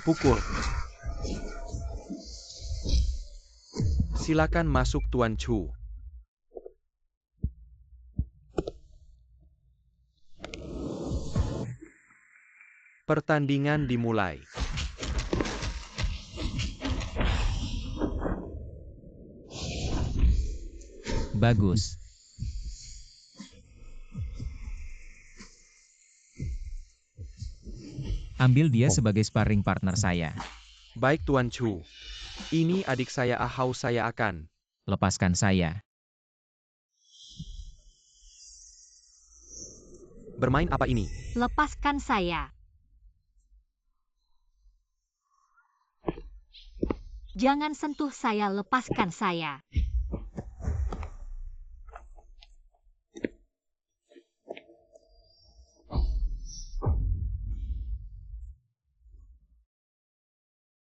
Pukul. Silakan masuk Tuan Chu. Pertandingan dimulai. Bagus. Ambil dia sebagai sparring partner saya. Baik Tuan Chu. Ini adik saya Ahau, saya akan. Lepaskan saya. Bermain apa ini? Lepaskan saya. Jangan sentuh saya, lepaskan saya.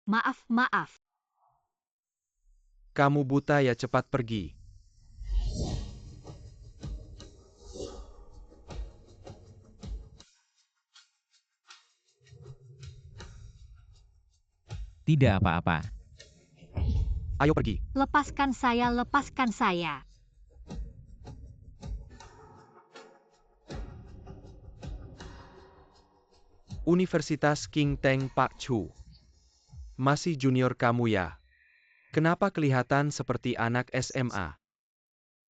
Maaf, maaf. Kamu buta ya, cepat pergi. Tidak apa-apa. Ayo pergi. Lepaskan saya, lepaskan saya. Universitas King Teng Pak Chu. Masih junior kamu ya? Kenapa kelihatan seperti anak SMA?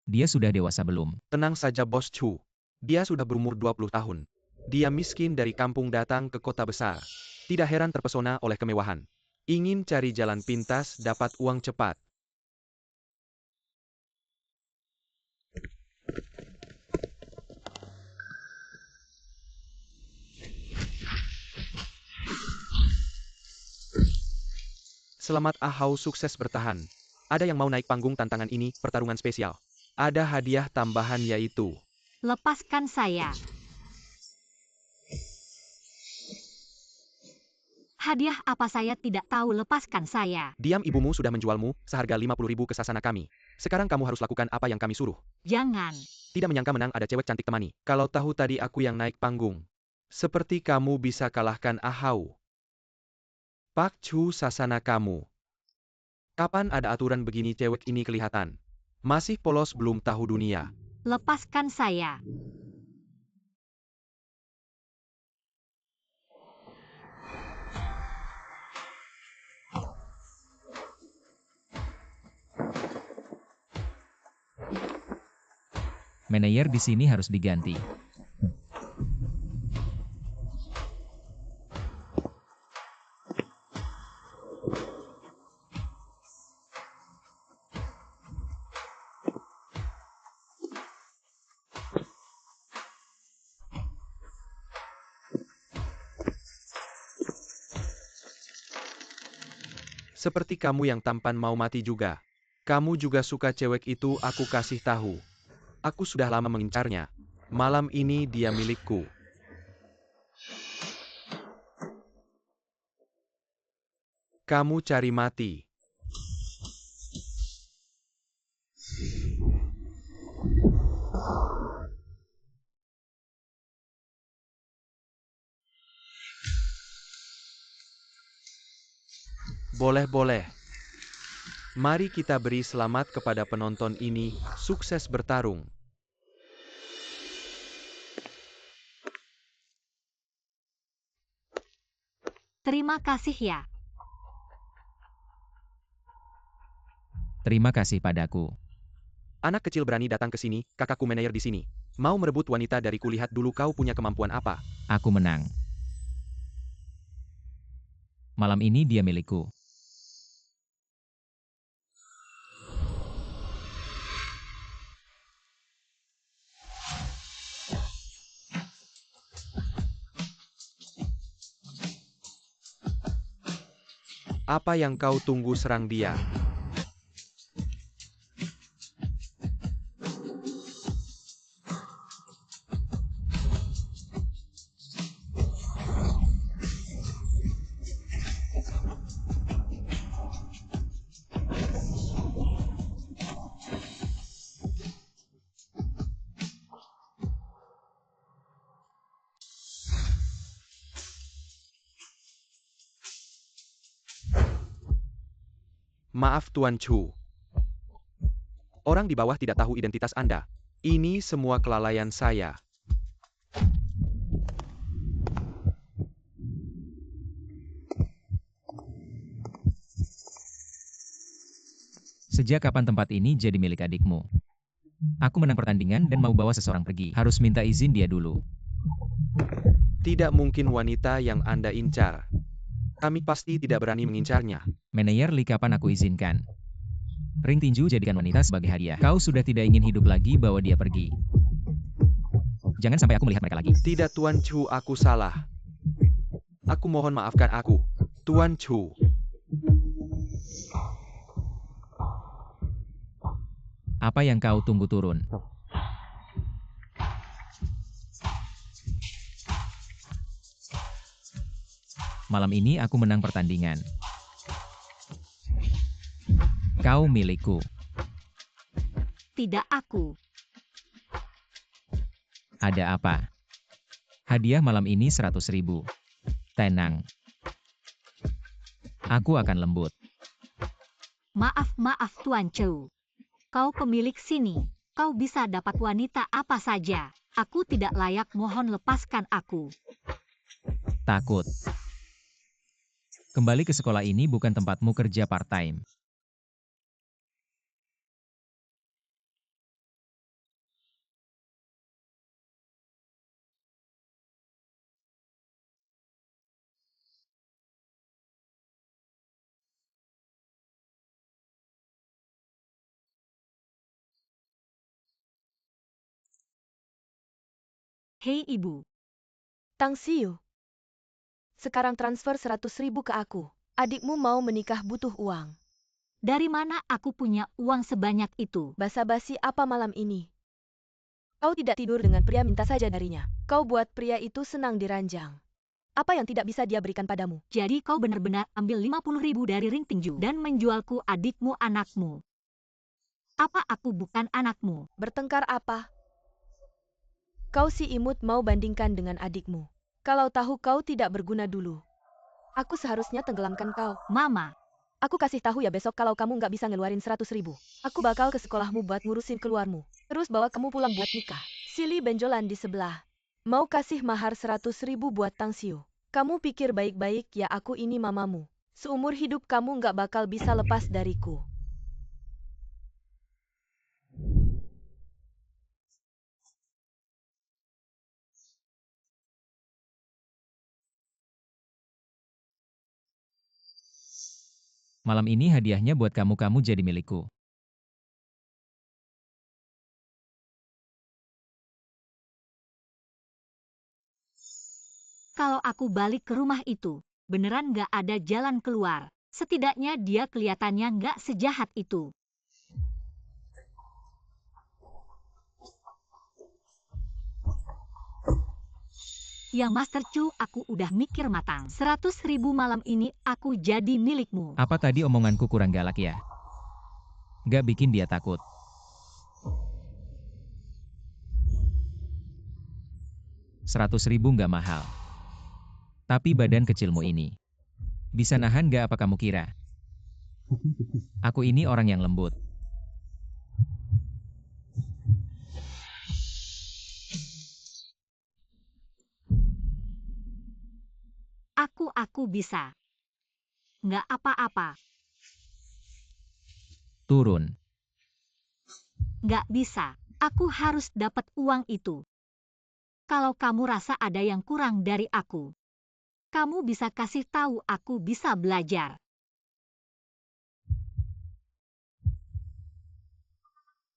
Dia sudah dewasa belum? Tenang saja Bos Chu. Dia sudah berumur 20 tahun. Dia miskin dari kampung datang ke kota besar. Tidak heran terpesona oleh kemewahan. Ingin cari jalan pintas, dapat uang cepat. Selamat Ahau, sukses bertahan. Ada yang mau naik panggung tantangan ini, pertarungan spesial. Ada hadiah tambahan yaitu... Lepaskan saya. Hadiah apa saya tidak tahu, lepaskan saya. Diam, ibumu sudah menjualmu, seharga 50.000 ke sasana kami. Sekarang kamu harus lakukan apa yang kami suruh. Jangan. Tidak menyangka menang ada cewek cantik temani. Kalau tahu tadi aku yang naik panggung. Seperti kamu bisa kalahkan Ahau. Pak Chu, sasana kamu. Kapan ada aturan begini cewek ini kelihatan? Masih polos belum tahu dunia. Lepaskan saya. Manajer di sini harus diganti. Seperti kamu yang tampan mau mati juga. Kamu juga suka cewek itu, aku kasih tahu. Aku sudah lama mengincarnya. Malam ini dia milikku. Kamu cari mati. Boleh-boleh. Mari kita beri selamat kepada penonton ini, sukses bertarung. Terima kasih ya. Terima kasih padaku. Anak kecil berani datang ke sini, kakakku manajer di sini. Mau merebut wanita dariku, lihat dulu kau punya kemampuan apa. Aku menang. Malam ini dia milikku. Apa yang kau tunggu, serang dia. Maaf Tuan Chu. Orang di bawah tidak tahu identitas Anda. Ini semua kelalaian saya. Sejak kapan tempat ini jadi milik adikmu? Aku menang pertandingan dan mau bawa seseorang pergi. Harus minta izin dia dulu. Tidak mungkin wanita yang Anda incar. Kami pasti tidak berani mengincarnya. Manajer Li, kapan aku izinkan? Ring tinju jadikan wanita sebagai hadiah. Kau sudah tidak ingin hidup lagi, bawa dia pergi. Jangan sampai aku melihat mereka lagi. Tidak Tuan Chu, aku salah. Aku mohon maafkan aku. Tuan Chu. Apa yang kau tunggu, turun? Malam ini aku menang pertandingan. Kau milikku. Tidak aku. Ada apa? Hadiah malam ini 100.000. Tenang. Aku akan lembut. Maaf Tuan Chu. Kau pemilik sini. Kau bisa dapat wanita apa saja. Aku tidak layak, mohon lepaskan aku. Takut. Kembali ke sekolah, ini bukan tempatmu kerja part-time. Hei ibu. Tang Xiu. Sekarang transfer 100.000 ke aku. Adikmu mau menikah, butuh uang. Dari mana aku punya uang sebanyak itu? Basa-basi apa malam ini? Kau tidak tidur dengan pria, minta saja darinya. Kau buat pria itu senang diranjang. Apa yang tidak bisa dia berikan padamu? Jadi kau benar-benar ambil 50.000 dari ring tinju dan menjualku adikmu, anakmu. Apa aku bukan anakmu? Bertengkar apa? Kau si imut mau bandingkan dengan adikmu. Kalau tahu kau tidak berguna dulu. Aku seharusnya tenggelamkan kau. Mama. Aku kasih tahu ya besok kalau kamu nggak bisa ngeluarin 100.000. Aku bakal ke sekolahmu buat ngurusin keluarmu. Terus bawa kamu pulang buat nikah. Silly benjolan di sebelah. Mau kasih mahar 100.000 buat Tang Xiu. Kamu pikir baik-baik ya, aku ini mamamu. Seumur hidup kamu nggak bakal bisa lepas dariku. Malam ini hadiahnya buat kamu jadi milikku. Kalau aku balik ke rumah itu, beneran nggak ada jalan keluar. Setidaknya dia kelihatannya nggak sejahat itu. Ya Master Chu, aku udah mikir matang. 100.000 malam ini aku jadi milikmu. Apa tadi omonganku kurang galak ya? Gak bikin dia takut. Rp100.000 gak mahal. Tapi badan kecilmu ini bisa nahan gak, apa kamu kira? Aku ini orang yang lembut. Aku bisa. Nggak apa-apa. Turun. Nggak bisa. Aku harus dapat uang itu. Kalau kamu rasa ada yang kurang dari aku, kamu bisa kasih tahu, aku bisa belajar.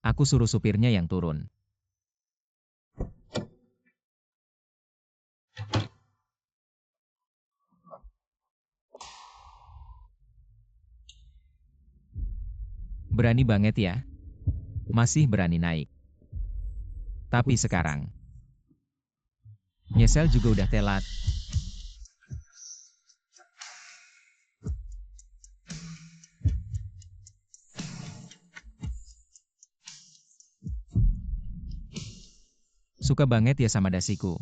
Aku suruh supirnya yang turun. Berani banget ya. Masih berani naik. Tapi sekarang nyesel juga udah telat. Suka banget ya sama dasiku.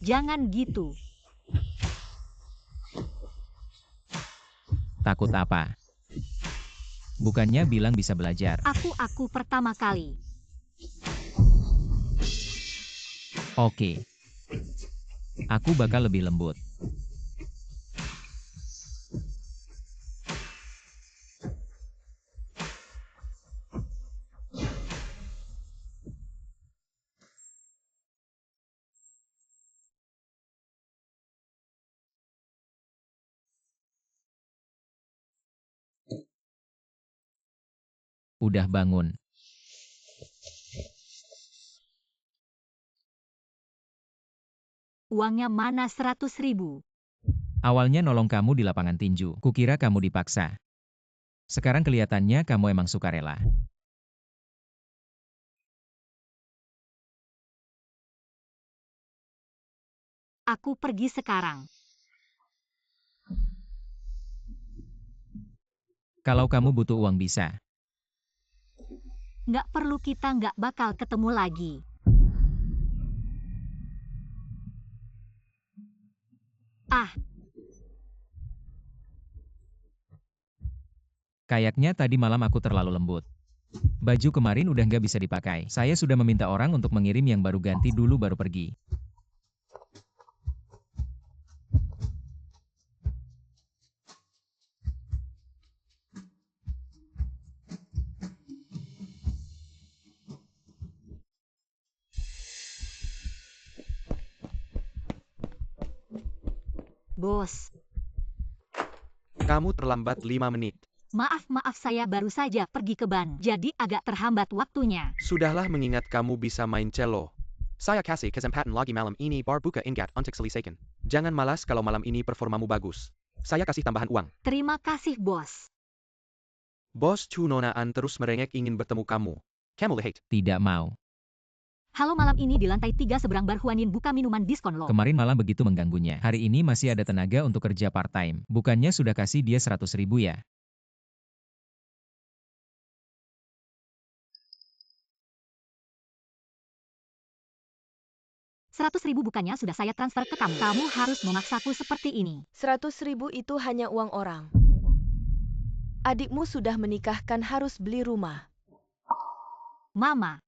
Jangan gitu. Takut apa? Bukannya bilang bisa belajar. Aku pertama kali. Oke. Aku bakal lebih lembut. Udah bangun. Uangnya mana 100.000? Awalnya nolong kamu di lapangan tinju. Kukira kamu dipaksa. Sekarang kelihatannya kamu emang sukarela. Aku pergi sekarang. Kalau kamu butuh uang bisa. Nggak perlu, kita nggak bakal ketemu lagi. Ah, Kayaknya tadi malam aku terlalu lembut. Baju kemarin udah nggak bisa dipakai. Saya sudah meminta orang untuk mengirim yang baru, ganti dulu baru pergi. bos. Kamu terlambat 5 menit. Maaf, saya baru saja pergi ke ban, jadi agak terhambat waktunya. Sudahlah, mengingat kamu bisa main cello. Saya kasih kesempatan lagi malam ini bar buka ingat untuk selesaikan. Jangan malas kalau malam ini performamu bagus. Saya kasih tambahan uang. Terima kasih, bos. Bos Chu Nonaan terus merengek ingin bertemu kamu. Kamu lihat. Tidak mau. Halo, malam ini di lantai 3 seberang bar Huanin buka minuman diskon loh. Kemarin malam begitu mengganggunya. Hari ini masih ada tenaga untuk kerja part-time. Bukannya sudah kasih dia 100.000 ya? 100.000 bukannya sudah saya transfer ke kamu. Kamu harus memaksaku seperti ini. 100.000 itu hanya uang orang. Adikmu sudah menikahkan, harus beli rumah. Mama,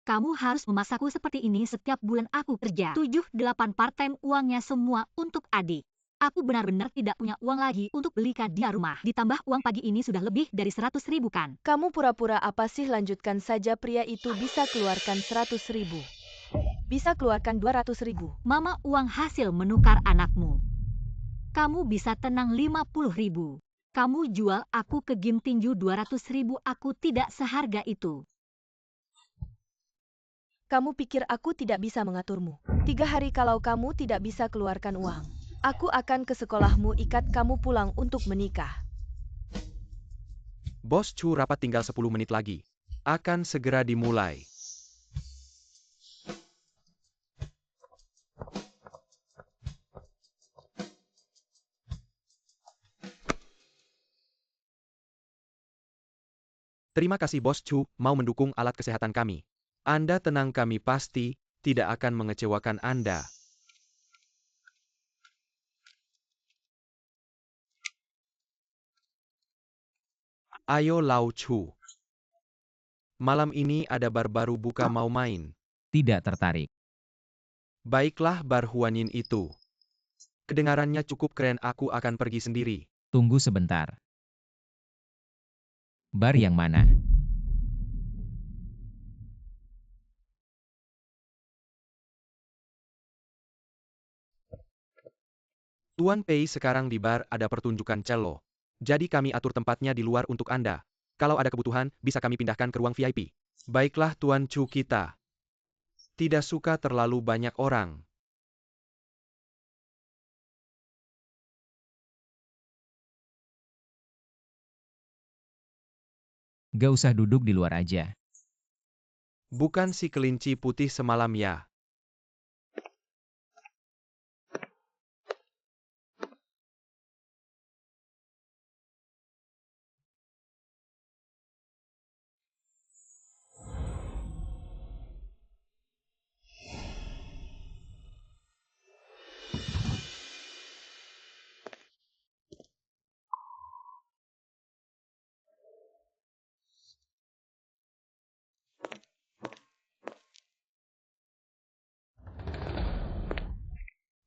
kamu harus memaksaku seperti ini setiap bulan aku kerja. 7-8 part-time, uangnya semua untuk adik. Aku benar-benar tidak punya uang lagi untuk belikan dia rumah. Ditambah uang pagi ini sudah lebih dari 100.000 kan? Kamu pura-pura apa sih? Lanjutkan saja, pria itu bisa keluarkan 100.000. Bisa keluarkan 200.000. Mama, uang hasil menukar anakmu. Kamu bisa tenang 50.000. Kamu jual aku ke game tinju 200.000, aku tidak seharga itu. Kamu pikir aku tidak bisa mengaturmu? 3 hari kalau kamu tidak bisa keluarkan uang, aku akan ke sekolahmu, ikat kamu pulang untuk menikah. Bos Chu, rapat tinggal 10 menit lagi. Akan segera dimulai. Terima kasih Bos Chu, mau mendukung alat kesehatan kami. Anda tenang, kami pasti tidak akan mengecewakan Anda. Ayo Lau Chu. Malam ini ada bar baru buka, mau main? Tidak tertarik. Baiklah, bar Huanin itu. Kedengarannya cukup keren, aku akan pergi sendiri. Tunggu sebentar. Bar yang mana? Tuan Pei, sekarang di bar ada pertunjukan cello. Jadi kami atur tempatnya di luar untuk Anda. Kalau ada kebutuhan, bisa kami pindahkan ke ruang VIP. Baiklah Tuan Chu, kita tidak suka terlalu banyak orang. Gak usah duduk di luar aja. Bukan si kelinci putih semalam ya?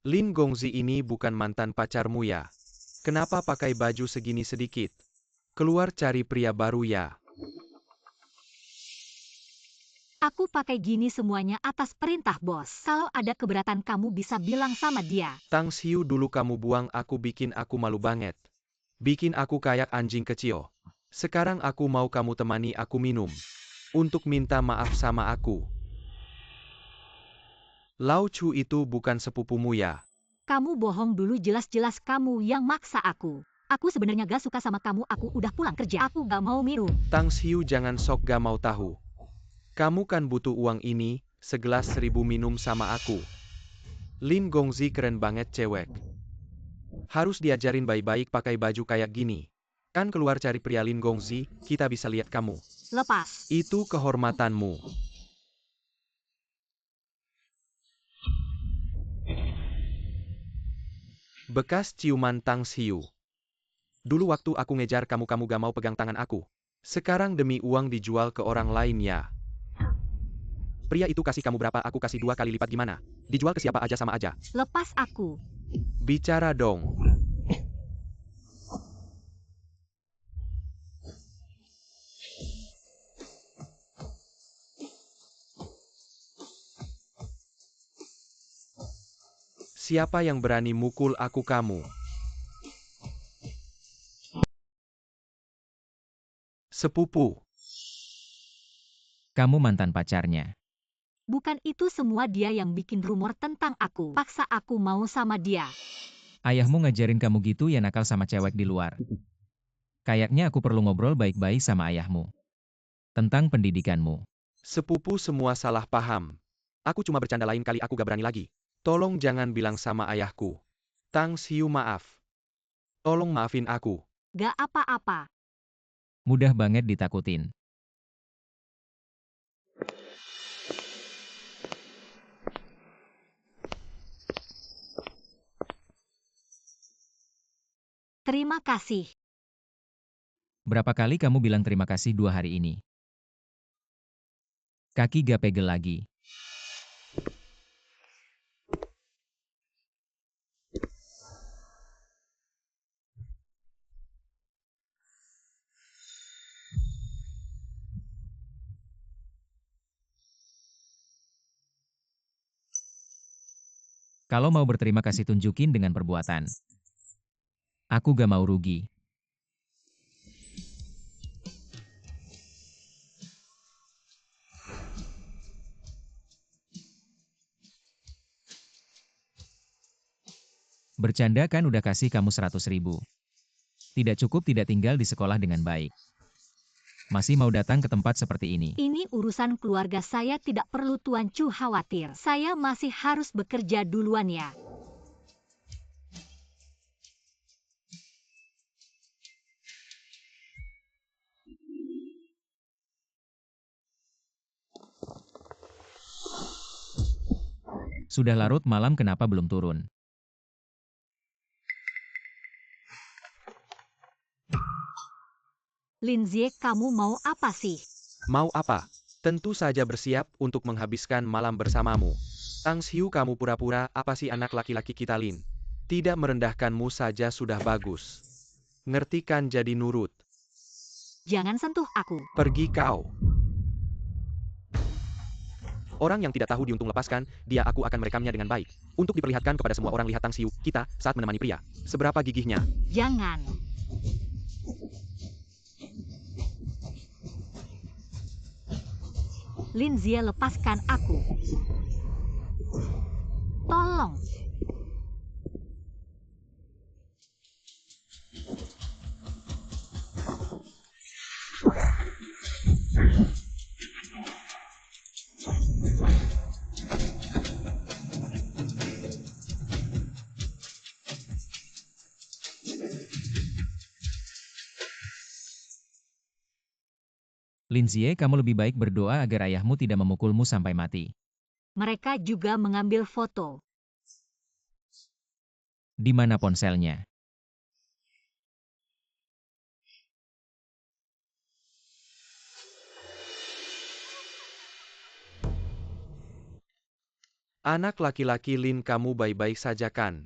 Lin Gongzi ini bukan mantan pacarmu ya? Kenapa pakai baju segini sedikit? Keluar cari pria baru ya? Aku pakai gini semuanya atas perintah bos. Kalau ada keberatan kamu bisa bilang sama dia. Tang Xiu, dulu kamu buang aku, bikin aku malu banget. Bikin aku kayak anjing kecil. Sekarang aku mau kamu temani aku minum. Untuk minta maaf sama aku. Lao Chu itu bukan sepupumu ya? Kamu bohong dulu, jelas-jelas kamu yang maksa aku. Aku sebenarnya gak suka sama kamu, aku udah pulang kerja. Aku gak mau minum. Tang Xiu, jangan sok gak mau tahu. Kamu kan butuh uang ini, segelas 1000 minum sama aku. Lin Gongzi keren banget cewek. Harus diajarin baik-baik pakai baju kayak gini. Kan keluar cari pria Lin Gongzi, kita bisa lihat kamu. Lepas. Itu kehormatanmu. Bekas ciuman Tang Xiu. Dulu waktu aku ngejar kamu, kamu gak mau pegang tangan aku. Sekarang demi uang dijual ke orang lain ya. Pria itu kasih kamu berapa, aku kasih 2 kali lipat, gimana? Dijual ke siapa aja sama aja. Lepas aku. Bicara dong. Siapa yang berani mukul aku kamu? Sepupu. Kamu mantan pacarnya. Bukan itu semua dia yang bikin rumor tentang aku. Paksa aku mau sama dia. Ayahmu ngajarin kamu gitu ya, nakal sama cewek di luar. Kayaknya aku perlu ngobrol baik-baik sama ayahmu. Tentang pendidikanmu. Sepupu semua salah paham. Aku cuma bercanda, lain kali aku gak berani lagi. Tolong jangan bilang sama ayahku. Tang Xiu, maaf. Tolong maafin aku. Gak apa-apa. Mudah banget ditakutin. Terima kasih. Berapa kali kamu bilang terima kasih 2 hari ini? Kaki gak pegel lagi. Kalau mau berterima kasih tunjukin dengan perbuatan. Aku gak mau rugi. Bercanda kan udah kasih kamu 100.000. Tidak cukup tidak tinggal di sekolah dengan baik. Masih mau datang ke tempat seperti ini. Ini urusan keluarga saya, tidak perlu Tuan Chu khawatir. Saya masih harus bekerja duluan ya. Sudah larut malam, kenapa belum turun? Linzie, kamu mau apa sih? Mau apa? Tentu saja bersiap untuk menghabiskan malam bersamamu. Tang Xiu, kamu pura-pura apa sih, anak laki-laki kita Lin? Tidak merendahkanmu saja sudah bagus. Ngerti kan, jadi nurut. Jangan sentuh aku. Pergi kau. Orang yang tidak tahu diuntung lepaskan, dia aku akan merekamnya dengan baik. Untuk diperlihatkan kepada semua orang, lihat Tang Xiu, kita, saat menemani pria. Seberapa gigihnya. Jangan. Linzie, lepaskan aku. Tolong. Linzie, kamu lebih baik berdoa agar ayahmu tidak memukulmu sampai mati. Mereka juga mengambil foto. Di mana ponselnya? Anak laki-laki Lin, kamu baik-baik saja kan?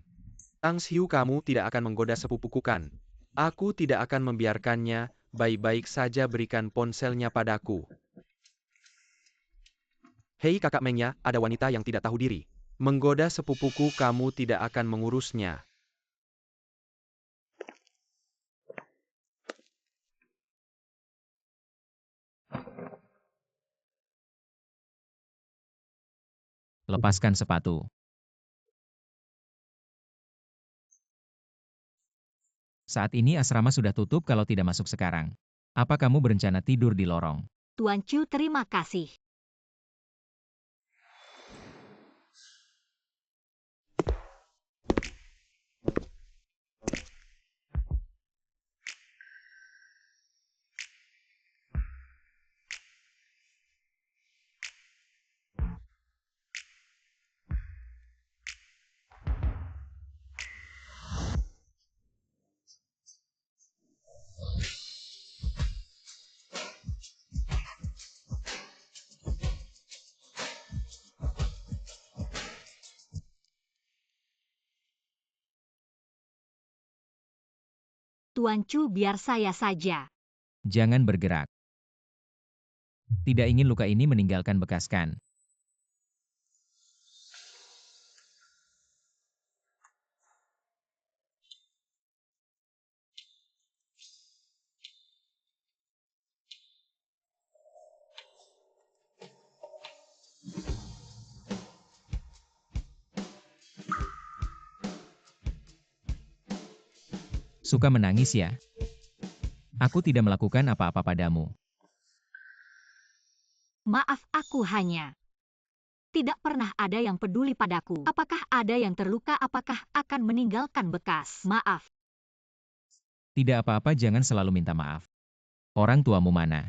Tang Xiu, kamu tidak akan menggoda sepupuku kan? Aku tidak akan membiarkannya, baik-baik saja berikan ponselnya padaku. Hei kakak Mengya, ada wanita yang tidak tahu diri. Menggoda sepupuku, kamu tidak akan mengurusnya. Lepaskan sepatu. Saat ini asrama sudah tutup kalau tidak masuk sekarang. Apa kamu berencana tidur di lorong? Tuan Chu, terima kasih. Tuan Chu, biar saya saja. Jangan bergerak. Tidak ingin luka ini meninggalkan bekas kan? Suka menangis ya? Aku tidak melakukan apa-apa padamu. Maaf, aku hanya tidak pernah ada yang peduli padaku. Apakah ada yang terluka? Apakah akan meninggalkan bekas? Maaf. Tidak apa-apa, jangan selalu minta maaf. Orang tuamu mana?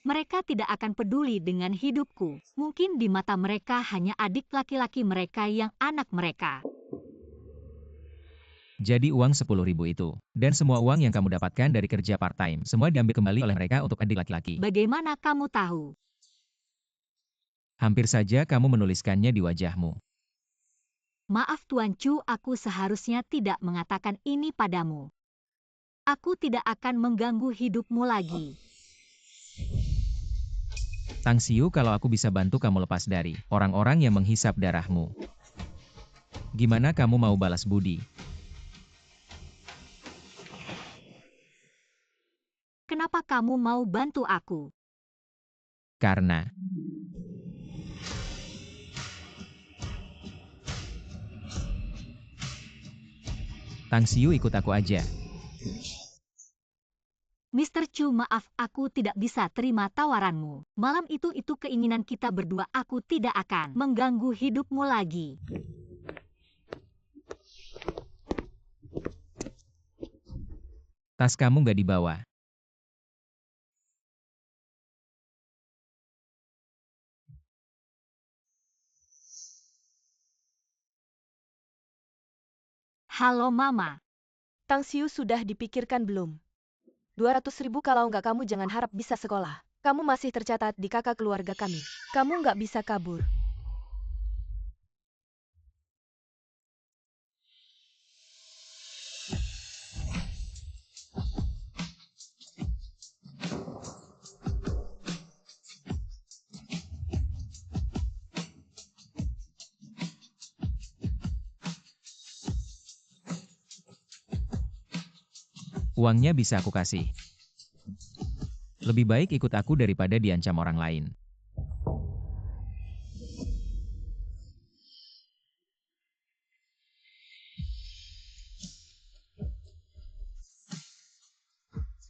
Mereka tidak akan peduli dengan hidupku. Mungkin di mata mereka hanya adik laki-laki mereka yang anak mereka. Jadi uang 10.000 itu. Dan semua uang yang kamu dapatkan dari kerja part-time, semua diambil kembali oleh mereka untuk adik laki-laki. Bagaimana kamu tahu? Hampir saja kamu menuliskannya di wajahmu. Maaf Tuan Chu, aku seharusnya tidak mengatakan ini padamu. Aku tidak akan mengganggu hidupmu lagi. Tang Xiu, kalau aku bisa bantu kamu lepas dari orang-orang yang menghisap darahmu. Gimana kamu mau balas budi? Kenapa kamu mau bantu aku? Karena Tang Xiu, ikut aku aja. Mr. Chu, maaf, aku tidak bisa terima tawaranmu. Malam itu keinginan kita berdua. Aku tidak akan mengganggu hidupmu lagi. Tas kamu nggak dibawa. Halo Mama. Tang Xiu, sudah dipikirkan belum? 200.000 kalau nggak kamu jangan harap bisa sekolah. Kamu masih tercatat di kakak keluarga kami. Kamu nggak bisa kabur. Uangnya bisa aku kasih. Lebih baik ikut aku daripada diancam orang lain.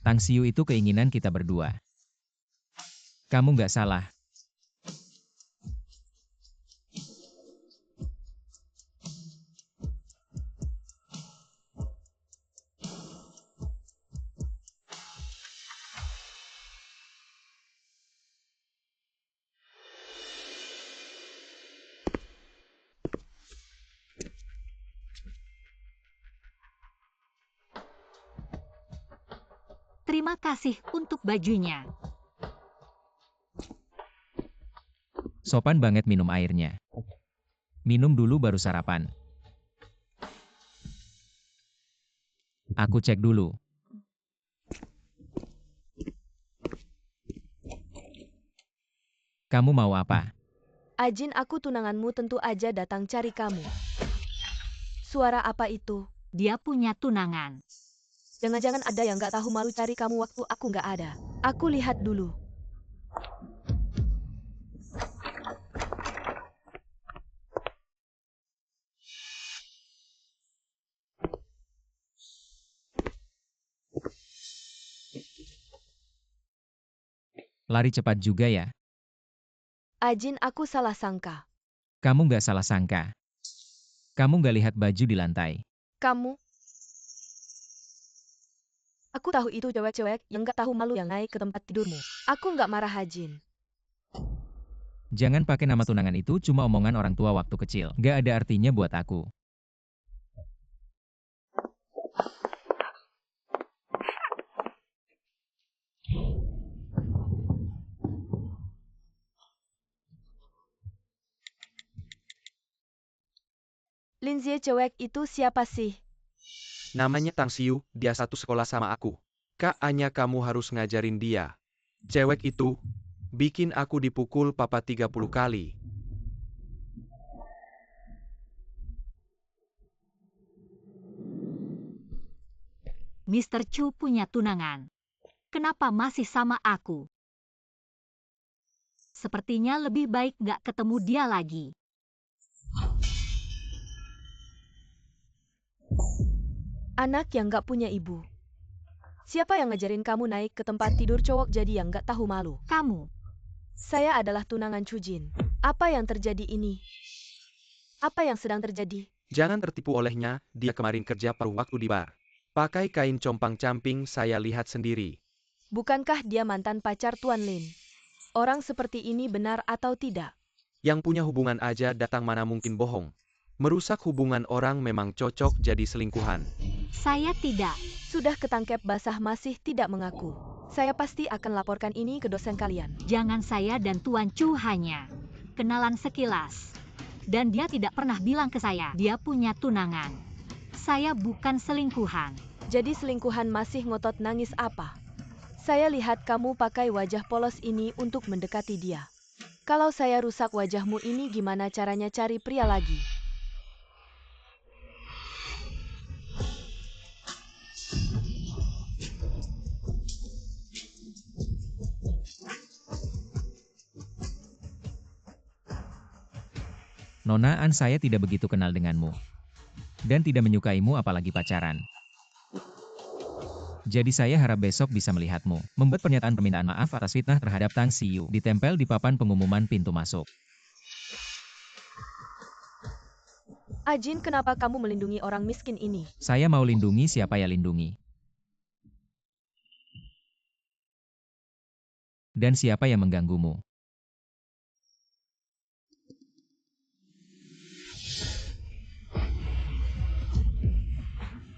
Tang Xiu, itu keinginan kita berdua. Kamu nggak salah. Terima kasih untuk bajunya. Sopan banget minum airnya. Minum dulu baru sarapan. Aku cek dulu. Kamu mau apa? Ajin, aku tunanganmu tentu aja datang cari kamu. Suara apa itu? Dia punya tunangan. Jangan-jangan ada yang gak tahu malu cari kamu waktu aku gak ada. Aku lihat dulu. Lari cepat juga ya. Ajin, aku salah sangka. Kamu nggak salah sangka. Kamu nggak lihat baju di lantai. Kamu? Aku tahu itu cewek-cewek yang gak tahu malu yang naik ke tempat tidurmu. Aku gak marah, Ajin. Jangan pakai nama tunangan itu, cuma omongan orang tua waktu kecil. Nggak ada artinya buat aku. Lindsay, cewek itu siapa sih? Namanya Tang Xiu, dia satu sekolah sama aku. Kayaknya kamu harus ngajarin dia. Cewek itu bikin aku dipukul papa 30 kali. Mr. Chu punya tunangan. Kenapa masih sama aku? Sepertinya lebih baik gak ketemu dia lagi. Anak yang gak punya ibu. Siapa yang ngajarin kamu naik ke tempat tidur cowok jadi yang gak tahu malu? Kamu. Saya adalah tunangan Chujin. Apa yang terjadi ini? Apa yang sedang terjadi? Jangan tertipu olehnya, dia kemarin kerja paruh waktu di bar. Pakai kain compang-camping, saya lihat sendiri. Bukankah dia mantan pacar Tuan Lin? Orang seperti ini benar atau tidak? Yang punya hubungan aja datang mana mungkin bohong. Merusak hubungan orang memang cocok jadi selingkuhan. Saya tidak. Sudah ketangkep basah masih tidak mengaku. Saya pasti akan laporkan ini ke dosen kalian. Jangan, saya dan Tuan Chu hanya kenalan sekilas. Dan dia tidak pernah bilang ke saya dia punya tunangan. Saya bukan selingkuhan. Jadi selingkuhan masih ngotot nangis apa? Saya lihat kamu pakai wajah polos ini untuk mendekati dia. Kalau saya rusak wajahmu ini, gimana caranya cari pria lagi? Nona An, saya tidak begitu kenal denganmu. Dan tidak menyukaimu apalagi pacaran. Jadi saya harap besok bisa melihatmu. Membuat pernyataan permintaan maaf atas fitnah terhadap Tang Xiu. Ditempel di papan pengumuman pintu masuk. Ajin, kenapa kamu melindungi orang miskin ini? Saya mau lindungi siapa ya lindungi. Dan siapa yang mengganggumu?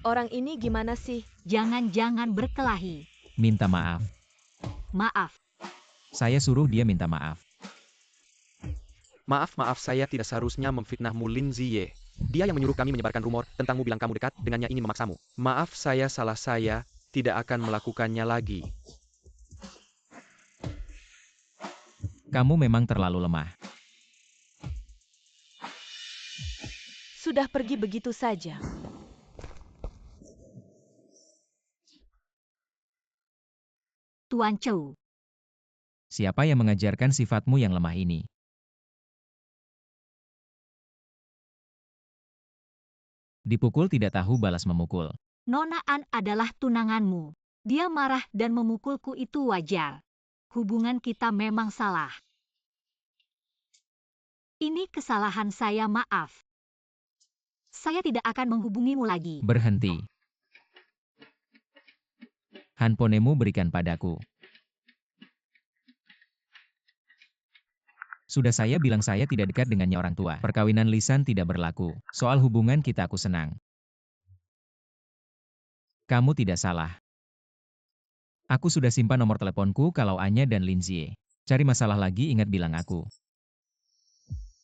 Orang ini gimana sih? Jangan-jangan berkelahi. Minta maaf. Maaf. Saya suruh dia minta maaf. Maaf, saya tidak seharusnya memfitnahmu, Lin Ziye. Dia yang menyuruh kami menyebarkan rumor tentangmu, bilang kamu dekat dengannya, ingin memaksamu. Maaf, saya salah, saya tidak akan melakukannya lagi. Kamu memang terlalu lemah. Sudah pergi begitu saja. Tuan Chu. Siapa yang mengajarkan sifatmu yang lemah ini? Dipukul tidak tahu balas memukul. Nona An adalah tunanganmu. Dia marah dan memukulku, itu wajar. Hubungan kita memang salah. Ini kesalahan saya, maaf. Saya tidak akan menghubungimu lagi. Berhenti. Handphonemu berikan padaku. Sudah saya bilang saya tidak dekat dengannya orang tua. Perkawinan lisan tidak berlaku. Soal hubungan kita aku senang. Kamu tidak salah. Aku sudah simpan nomor teleponku kalau Anya dan Lindsay. Cari masalah lagi ingat bilang aku.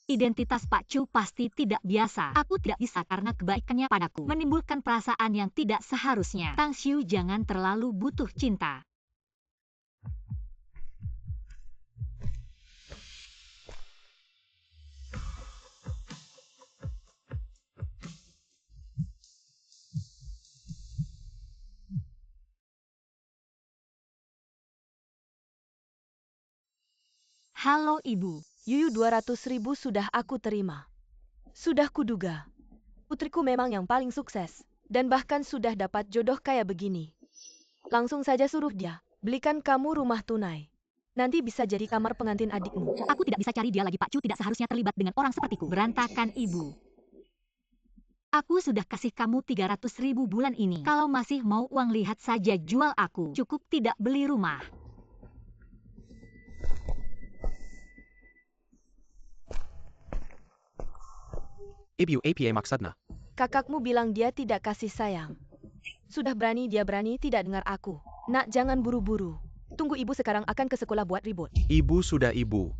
Identitas Pak Chu pasti tidak biasa. Aku tidak bisa karena kebaikannya padaku menimbulkan perasaan yang tidak seharusnya. Tang Xiu jangan terlalu butuh cinta. Halo Ibu. Yuyu 200.000 sudah aku terima. Sudah kuduga. Putriku memang yang paling sukses. Dan bahkan sudah dapat jodoh kayak begini. Langsung saja suruh dia, belikan kamu rumah tunai. Nanti bisa jadi kamar pengantin adikmu. Aku tidak bisa cari dia lagi. Pak Chu tidak seharusnya terlibat dengan orang sepertiku. Berantakan Ibu. Aku sudah kasih kamu 300.000 bulan ini. Kalau masih mau uang lihat saja jual aku. Cukup tidak beli rumah. Ibu apa maksudnya? Kakakmu bilang dia tidak kasih sayang. Sudah berani dia berani tidak dengar aku. Nak, jangan buru-buru. Tunggu ibu sekarang akan ke sekolah buat ribut. Ibu sudah ibu.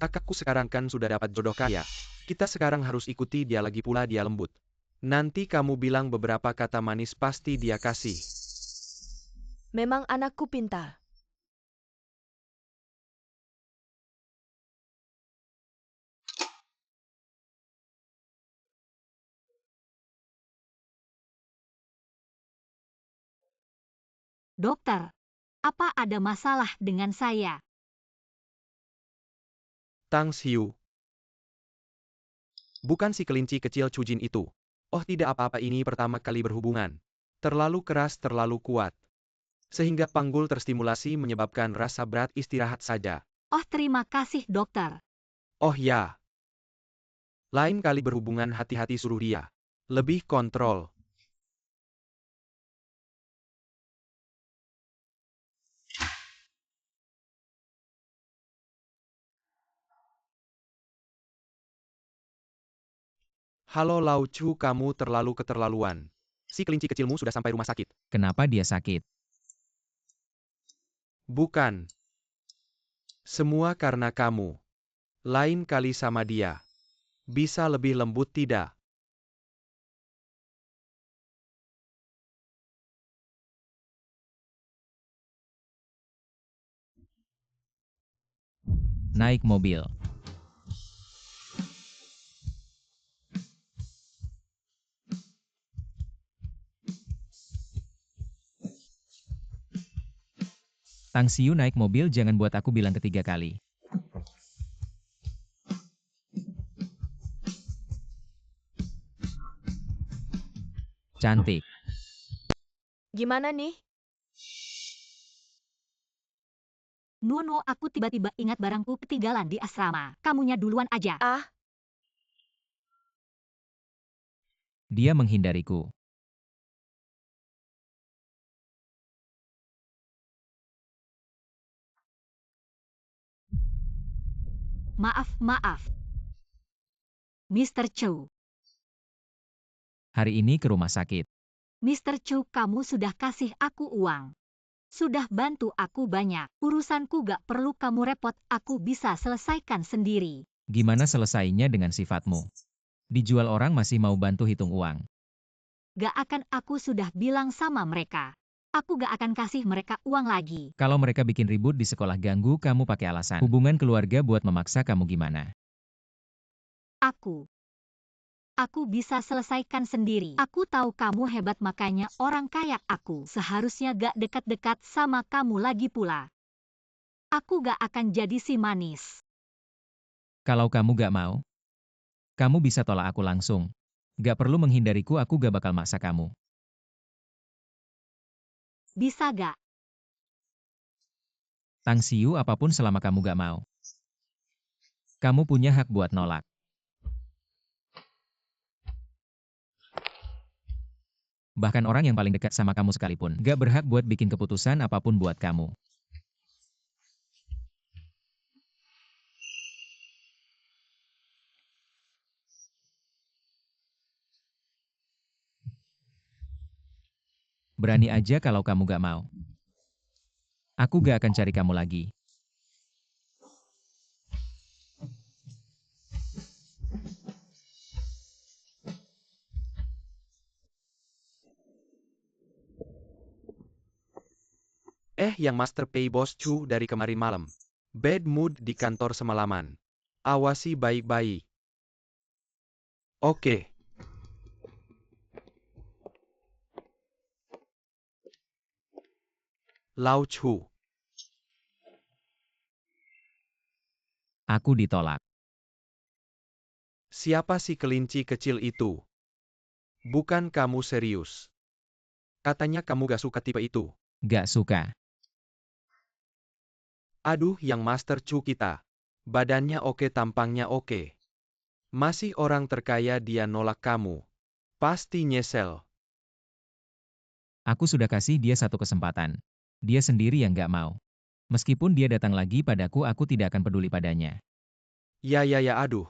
Kakakku sekarang kan sudah dapat jodoh kaya. Kita sekarang harus ikuti dia lagi pula dia lembut. Nanti kamu bilang beberapa kata manis pasti dia kasih. Memang anakku pintar. Dokter, apa ada masalah dengan saya? Tang Xiu. Bukan si kelinci kecil Cujin itu. Oh tidak apa-apa ini pertama kali berhubungan. Terlalu keras terlalu kuat. Sehingga panggul terstimulasi menyebabkan rasa berat istirahat saja. Oh terima kasih dokter. Oh ya. Lain kali berhubungan hati-hati suruh dia. Lebih kontrol. Halo Lau Chu, kamu terlalu keterlaluan. Si kelinci kecilmu sudah sampai rumah sakit. Kenapa dia sakit? Bukan. Semua karena kamu. Lain kali sama dia. Bisa lebih lembut tidak? Naik mobil. Tang Xiu naik mobil jangan buat aku bilang ketiga kali. Cantik. Gimana nih? Nuno, aku tiba-tiba ingat barangku ketinggalan di asrama. Kamunya duluan aja. Ah, Dia menghindariku. Maaf. Mr. Chu. Hari ini ke rumah sakit. Mr. Chu, kamu sudah kasih aku uang. Sudah bantu aku banyak. Urusanku gak perlu kamu repot, aku bisa selesaikan sendiri. Gimana selesainya dengan sifatmu? Dijual orang masih mau bantu hitung uang. Gak akan, aku sudah bilang sama mereka. Aku gak akan kasih mereka uang lagi. Kalau mereka bikin ribut di sekolah ganggu kamu pakai alasan. Hubungan keluarga buat memaksa kamu gimana? Aku bisa selesaikan sendiri. Aku tahu kamu hebat makanya orang kayak aku seharusnya gak dekat-dekat sama kamu lagi pula. Aku gak akan jadi si manis. Kalau kamu gak mau, kamu bisa tolak aku langsung. Gak perlu menghindariku, aku gak bakal maksa kamu. Bisa gak? Tang Xiu apapun selama kamu gak mau. Kamu punya hak buat nolak. Bahkan orang yang paling dekat sama kamu sekalipun gak berhak buat bikin keputusan apapun buat kamu. Berani aja kalau kamu gak mau. Aku gak akan cari kamu lagi. Yang Master Pei Bos Chu dari kemarin malam. Bad mood di kantor semalaman. Awasi baik-baik. Oke. Lau Chu. Aku ditolak. Siapa si kelinci kecil itu? Bukan kamu serius. Katanya kamu gak suka tipe itu. Gak suka. Aduh, yang Master Chu kita. Badannya oke, tampangnya oke. Masih orang terkaya dia nolak kamu. Pasti nyesel. Aku sudah kasih dia satu kesempatan. Dia sendiri yang gak mau. Meskipun dia datang lagi padaku, aku tidak akan peduli padanya. Ya, aduh.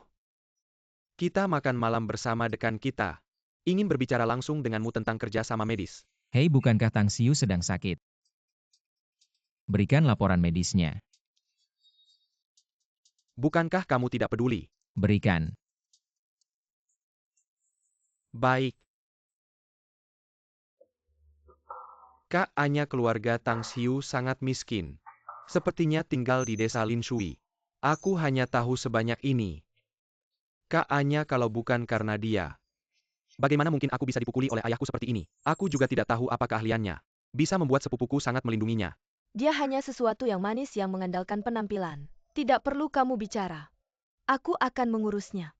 Kita makan malam bersama dekan kita. Ingin berbicara langsung denganmu tentang kerja sama medis. Hei, bukankah Tang Xiu sedang sakit? Berikan laporan medisnya. Bukankah kamu tidak peduli? Berikan. Baik. Kakaknya keluarga Tang Xiu sangat miskin. Sepertinya tinggal di desa Lin Shui. Aku hanya tahu sebanyak ini. Kakaknya kalau bukan karena dia. Bagaimana mungkin aku bisa dipukuli oleh ayahku seperti ini? Aku juga tidak tahu apa keahliannya. Bisa membuat sepupuku sangat melindunginya. Dia hanya sesuatu yang manis yang mengandalkan penampilan. Tidak perlu kamu bicara. Aku akan mengurusnya.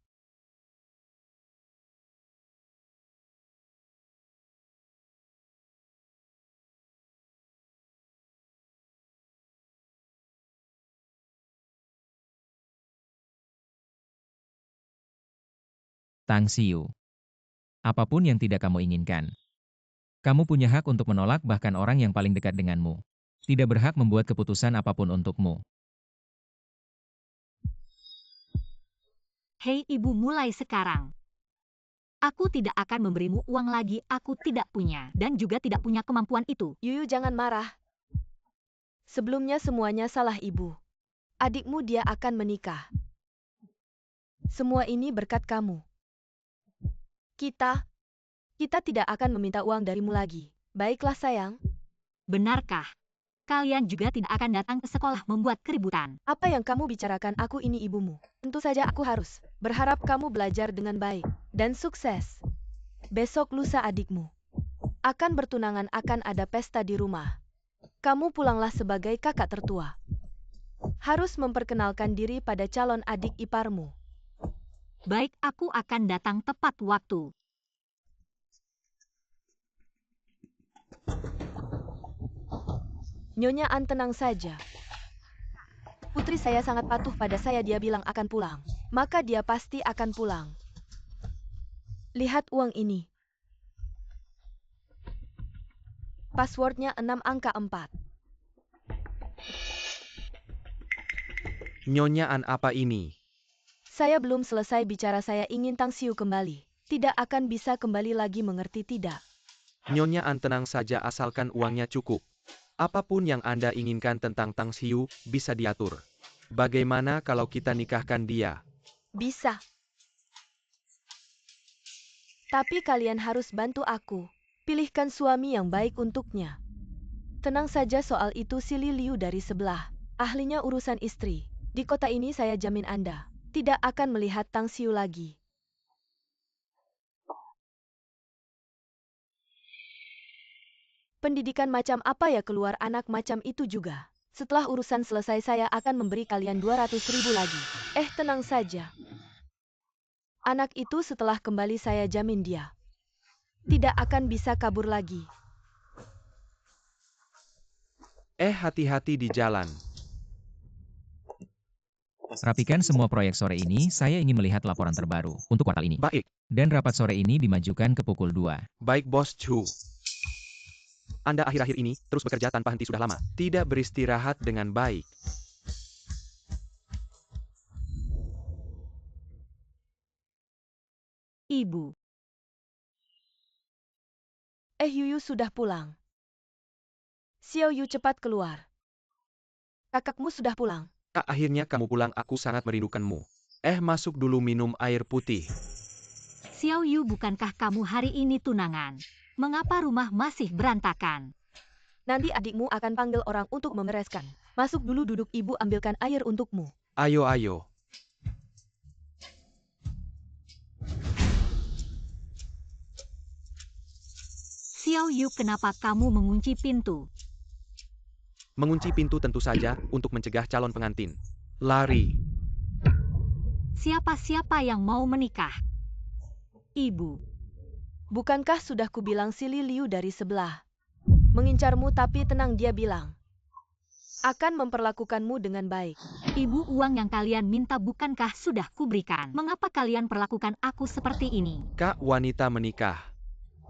Tang Xiu. Apapun yang tidak kamu inginkan. Kamu punya hak untuk menolak bahkan orang yang paling dekat denganmu. Tidak berhak membuat keputusan apapun untukmu. Hei ibu, mulai sekarang. Aku tidak akan memberimu uang lagi, aku tidak punya. Dan juga tidak punya kemampuan itu. Yuyu, jangan marah. Sebelumnya semuanya salah ibu. Adikmu dia akan menikah. Semua ini berkat kamu. Kita tidak akan meminta uang darimu lagi. Baiklah sayang. Benarkah? Kalian juga tidak akan datang ke sekolah membuat keributan. Apa yang kamu bicarakan? Aku ini ibumu. Tentu saja aku harus berharap kamu belajar dengan baik dan sukses. Besok lusa adikmu akan bertunangan, akan ada pesta di rumah. Kamu pulanglah sebagai kakak tertua. Harus memperkenalkan diri pada calon adik iparmu. Baik, aku akan datang tepat waktu. Nyonya An, tenang saja. Putri saya sangat patuh pada saya, dia bilang akan pulang. Maka dia pasti akan pulang. Lihat uang ini. Passwordnya 6 angka 4. Nyonya An, apa ini? Saya belum selesai bicara, saya ingin Tang Xiu kembali. Tidak akan bisa kembali lagi, mengerti tidak? Nyonya An, tenang saja asalkan uangnya cukup. Apapun yang Anda inginkan tentang Tang Xiu, bisa diatur. Bagaimana kalau kita nikahkan dia? Bisa. Tapi kalian harus bantu aku. Pilihkan suami yang baik untuknya. Tenang saja soal itu, si Liu dari sebelah. Ahlinya urusan istri. Di kota ini saya jamin Anda tidak akan melihat Tang Xiu lagi. Pendidikan macam apa ya, keluar anak macam itu juga. Setelah urusan selesai saya akan memberi kalian 200.000 lagi. Tenang saja. Anak itu setelah kembali saya jamin dia tidak akan bisa kabur lagi. Hati-hati di jalan. Rapikan semua proyek sore ini, saya ingin melihat laporan terbaru untuk kuartal ini. Baik. Dan rapat sore ini dimajukan ke pukul 2. Baik Bos Chu. Anda akhir-akhir ini terus bekerja tanpa henti sudah lama. Tidak beristirahat dengan baik. Ibu. Yuyu sudah pulang. Xiao Yu, cepat keluar. Kakakmu sudah pulang. Akhirnya kamu pulang, aku sangat merindukanmu. Masuk dulu minum air putih. Xiao Yu, bukankah kamu hari ini tunangan? Mengapa rumah masih berantakan? Nanti adikmu akan panggil orang untuk membereskan. Masuk dulu duduk, ibu ambilkan air untukmu. Ayo, ayo. Xiao Yu, kenapa kamu mengunci pintu? Mengunci pintu tentu saja untuk mencegah calon pengantin lari. Siapa-siapa yang mau menikah? Ibu. Bukankah sudah kubilang si Liu dari sebelah? Mengincarmu, tapi tenang, dia bilang. Akan memperlakukanmu dengan baik. Ibu, uang yang kalian minta bukankah sudah kuberikan? Mengapa kalian perlakukan aku seperti ini? Kak wanita menikah.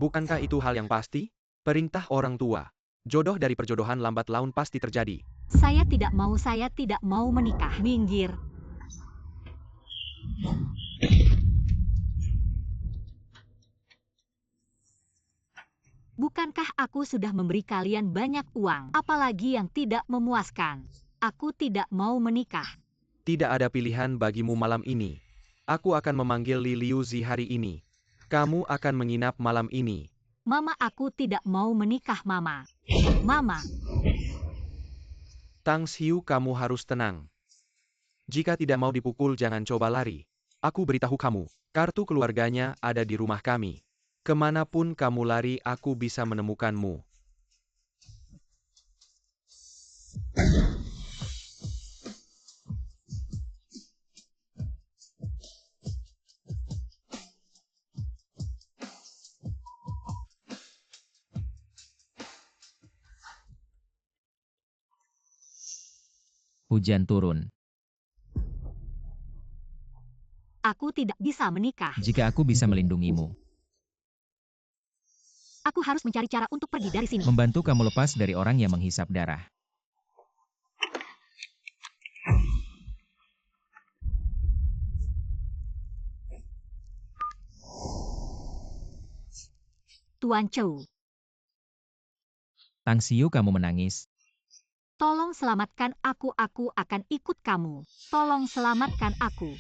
Bukankah itu hal yang pasti? Perintah orang tua. Jodoh dari perjodohan lambat laun pasti terjadi. Saya tidak mau menikah. Minggir. Bukankah aku sudah memberi kalian banyak uang, apalagi yang tidak memuaskan? Aku tidak mau menikah. Tidak ada pilihan bagimu malam ini. Aku akan memanggil Li Liuzi hari ini. Kamu akan menginap malam ini. Mama, aku tidak mau menikah, Mama. Mama. Tang Xiu, kamu harus tenang. Jika tidak mau dipukul, jangan coba lari. Aku beritahu kamu, kartu keluarganya ada di rumah kami. Kemanapun kamu lari, aku bisa menemukanmu. Hujan turun. Aku tidak bisa menikah. Jika aku bisa melindungimu, Aku harus mencari cara untuk pergi dari sini. membantu kamu lepas dari orang yang menghisap darah. Tuan Chou, Tang Xiu, kamu menangis. tolong selamatkan aku akan ikut kamu. Tolong selamatkan aku.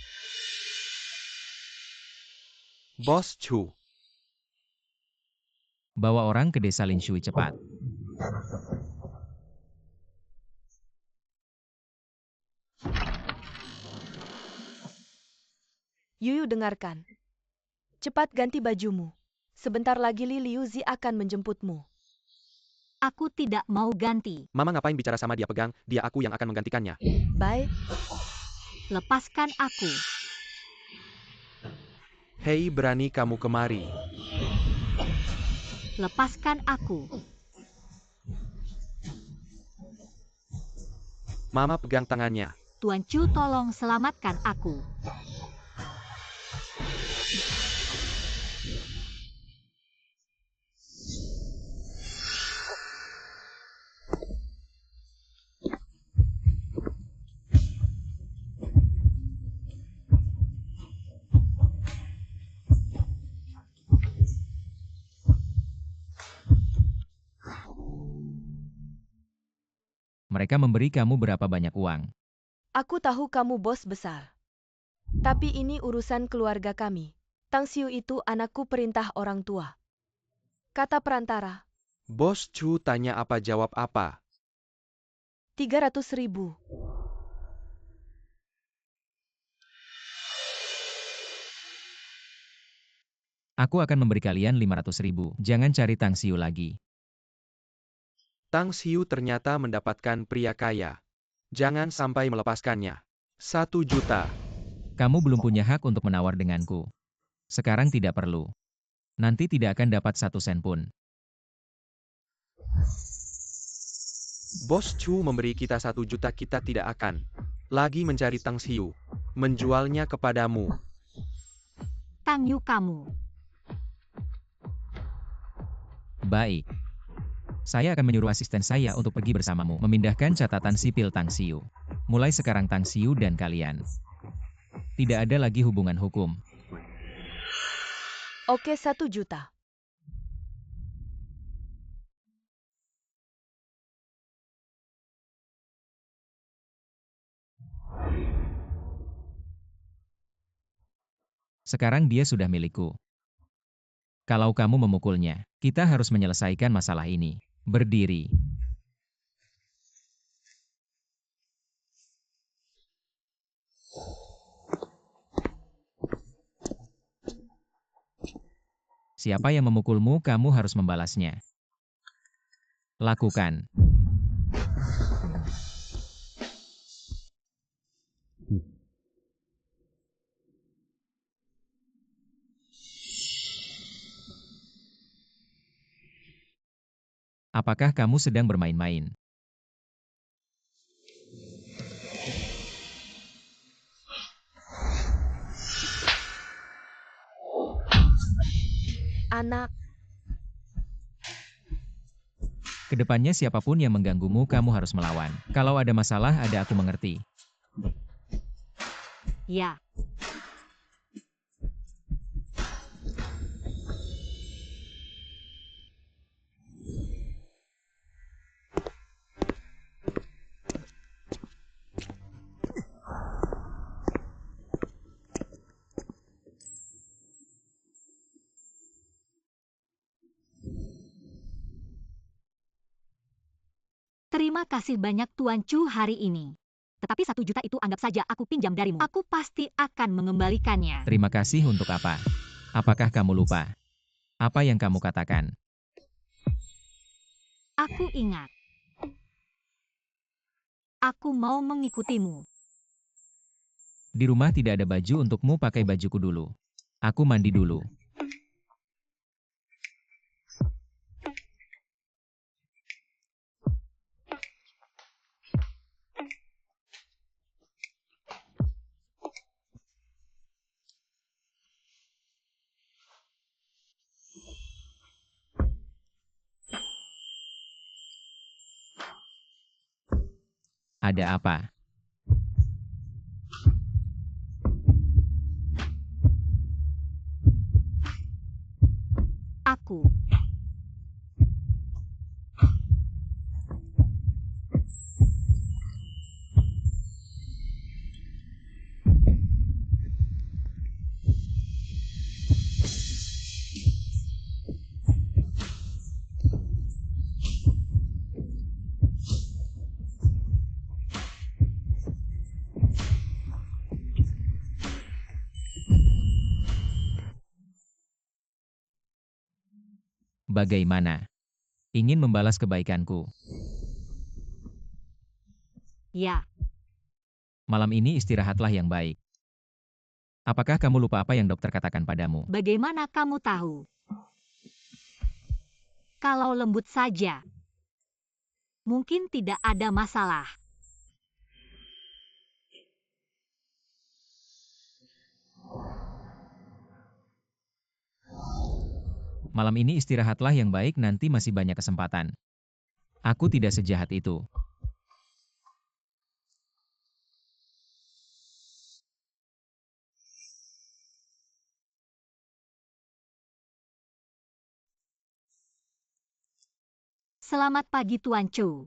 Bos Chu. Bawa orang ke desa Lin Shui cepat. Yuyu, dengarkan. Cepat ganti bajumu. Sebentar lagi Li Liuzi akan menjemputmu. Aku tidak mau ganti. Mama ngapain bicara sama dia, pegang, dia aku yang akan menggantikannya. Baik, Lepaskan aku. Hei, berani kamu kemari. Lepaskan aku. Mama pegang tangannya. Tuan Chu, tolong selamatkan aku. Mereka memberi kamu berapa banyak uang? aku tahu kamu bos besar. Tapi ini urusan keluarga kami. Tang Xiu itu anakku, perintah orang tua. Kata perantara, Bos Chu tanya apa jawab apa. 300.000. Aku akan memberi kalian 500.000. Jangan cari Tang Xiu lagi. Tang Xiu ternyata mendapatkan pria kaya. Jangan sampai melepaskannya. 1 juta. Kamu belum punya hak untuk menawar denganku. Sekarang tidak perlu. Nanti tidak akan dapat 1 sen pun. Bos Chu memberi kita 1 juta, kita tidak akan lagi mencari Tang Xiu. Menjualnya kepadamu. Tang Yu, kamu. Baik. Saya akan menyuruh asisten saya untuk pergi bersamamu, memindahkan catatan sipil Tang Xiu. Mulai sekarang Tang Xiu dan kalian tidak ada lagi hubungan hukum. Oke, 1 juta. Sekarang dia sudah milikku. Kalau kamu memukulnya, kita harus menyelesaikan masalah ini. Berdiri. Siapa yang memukulmu, kamu harus membalasnya. Lakukan. Apakah kamu sedang bermain-main? Anak, Kedepannya siapapun yang mengganggumu, kamu harus melawan. Kalau ada masalah, aku mengerti. Ya, terima kasih banyak Tuan Chu hari ini. Tetapi 1 juta itu anggap saja aku pinjam darimu. Aku pasti akan mengembalikannya. Terima kasih untuk apa? Apakah kamu lupa? Apa yang kamu katakan? Aku ingat. Aku mau mengikutimu. Di rumah tidak ada baju untukmu, pakai bajuku dulu. Aku mandi dulu. Ada apa? Aku. Bagaimana? Ingin membalas kebaikanku. Ya, Malam ini istirahatlah yang baik. Apakah kamu lupa apa yang dokter katakan padamu? bagaimana kamu tahu? Kalau lembut saja, mungkin tidak ada masalah. Malam ini istirahatlah yang baik, nanti masih banyak kesempatan. Aku tidak sejahat itu. Selamat pagi Tuan Chu.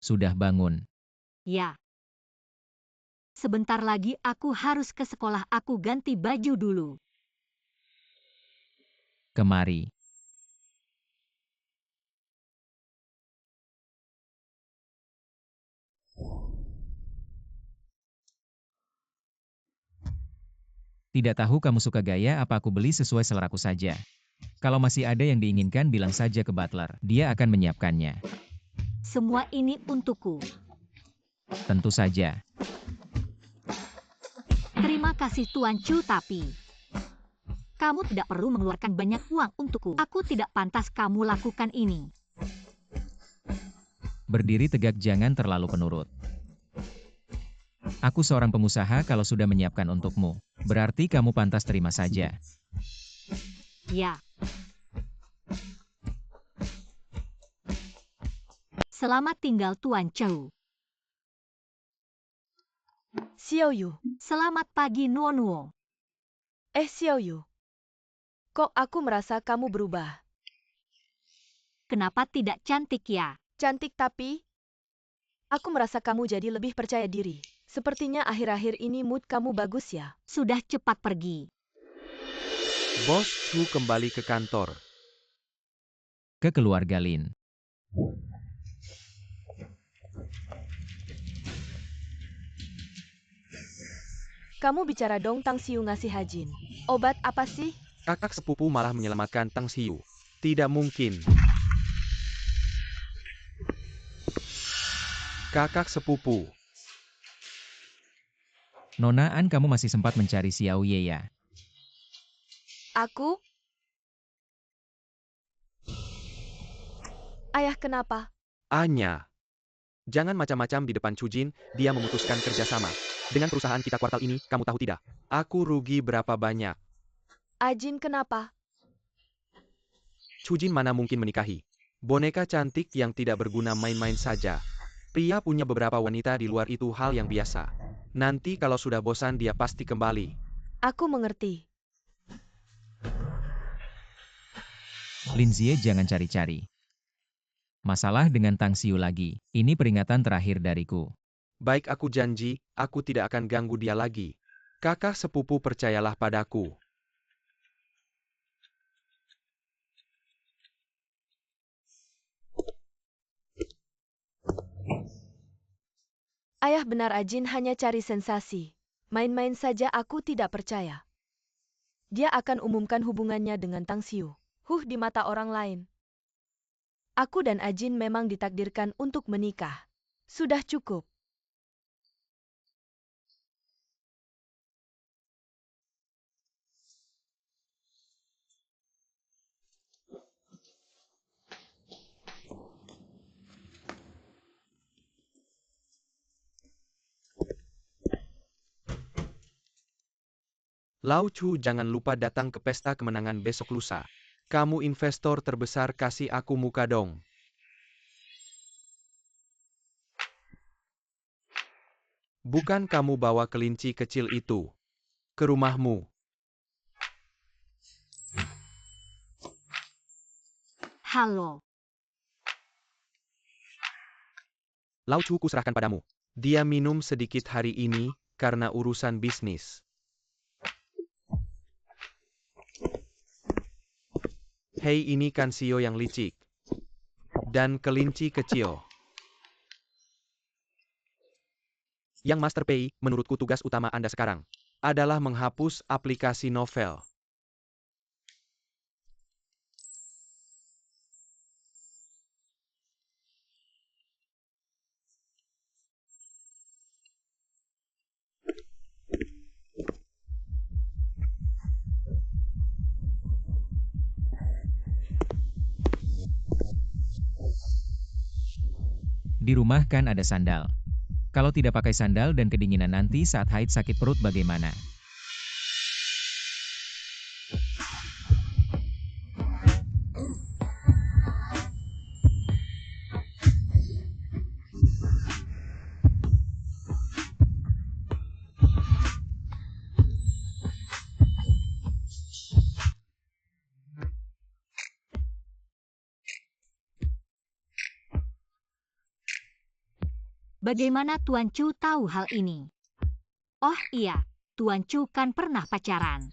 Sudah bangun. Ya. Sebentar lagi aku harus ke sekolah, aku ganti baju dulu. Kemari. Tidak tahu kamu suka gaya apa, aku beli sesuai seleraku saja. Kalau masih ada yang diinginkan, bilang saja ke butler. Dia akan menyiapkannya. Semua ini untukku. Tentu saja. Terima kasih Tuan Chu, tapi kamu tidak perlu mengeluarkan banyak uang untukku. Aku tidak pantas kamu lakukan ini. Berdiri tegak, jangan terlalu penurut. Aku seorang pengusaha, kalau sudah menyiapkan untukmu, berarti kamu pantas terima saja. Ya. Selamat tinggal Tuan Chu. Xiao Yu. Selamat pagi Nuo. Xiao Yu. Kok aku merasa kamu berubah? Kenapa tidak cantik ya? Cantik, tapi aku merasa kamu jadi lebih percaya diri. Sepertinya akhir-akhir ini mood kamu bagus ya. Sudah cepat pergi. Bos Chu kembali ke kantor. Ke keluarga Lin. Kamu bicara dong, Tang Xiu ngasih Hajin. Obat apa sih? Kakak sepupu malah menyelamatkan Tang Xiu. Tidak mungkin. Kakak sepupu. Nona An, kamu masih sempat mencari Xiao Ye ya? Aku? Ayah, kenapa? Anya. Jangan macam-macam di depan Chujin, dia memutuskan kerjasama. Dengan perusahaan kita kuartal ini, kamu tahu tidak? Aku rugi berapa banyak? Ajin, kenapa? Chujin mana mungkin menikahi? Boneka cantik yang tidak berguna main-main saja. Pria punya beberapa wanita di luar itu hal yang biasa. Nanti kalau sudah bosan dia pasti kembali. Aku mengerti. Linzie, jangan cari-cari masalah dengan Tang Xiu lagi. Ini peringatan terakhir dariku. Baik, aku janji, aku tidak akan ganggu dia lagi. Kakak sepupu, percayalah padaku. Ayah, benar Ajin hanya cari sensasi. Main-main saja, aku tidak percaya. Dia akan umumkan hubungannya dengan Tang Xiu. Di mata orang lain. Aku dan Ajin memang ditakdirkan untuk menikah. Sudah cukup. Lau Chu, jangan lupa datang ke pesta kemenangan besok lusa. Kamu investor terbesar, kasih aku muka dong. Bukan kamu bawa kelinci kecil itu ke rumahmu? Halo. Lau Chu, kuserahkan padamu. Dia minum sedikit hari ini karena urusan bisnis. Hei, ini kan Xiao yang licik. Dan kelinci kecil. Yang Master Pei, menurutku tugas utama Anda sekarang adalah menghapus aplikasi novel. Di rumah kan ada sandal. Kalau tidak pakai sandal dan kedinginan nanti saat haid sakit perut bagaimana? Bagaimana Tuan Chu tahu hal ini? Oh iya, Tuan Chu kan pernah pacaran.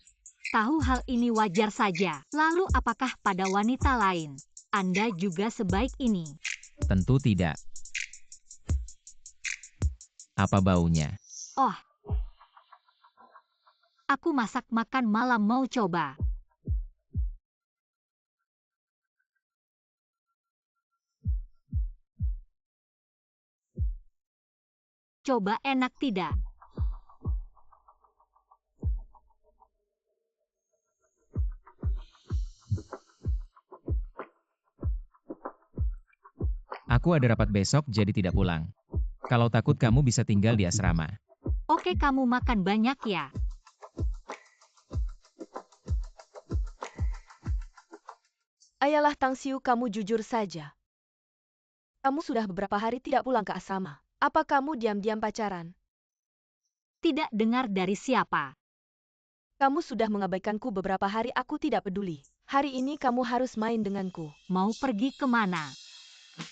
Tahu hal ini wajar saja. Lalu apakah pada wanita lain, Anda juga sebaik ini? Tentu tidak. Apa baunya? Oh. Aku masak makan malam, mau coba? Coba, enak tidak? Aku ada rapat besok jadi tidak pulang. Kalau takut kamu bisa tinggal di asrama. Oke, kamu makan banyak ya. Ayolah Tang Xiu, kamu jujur saja. Kamu sudah beberapa hari tidak pulang ke asrama. Apa kamu diam-diam pacaran? Tidak dengar dari siapa. Kamu sudah mengabaikanku beberapa hari, aku tidak peduli. Hari ini kamu harus main denganku. Mau pergi kemana?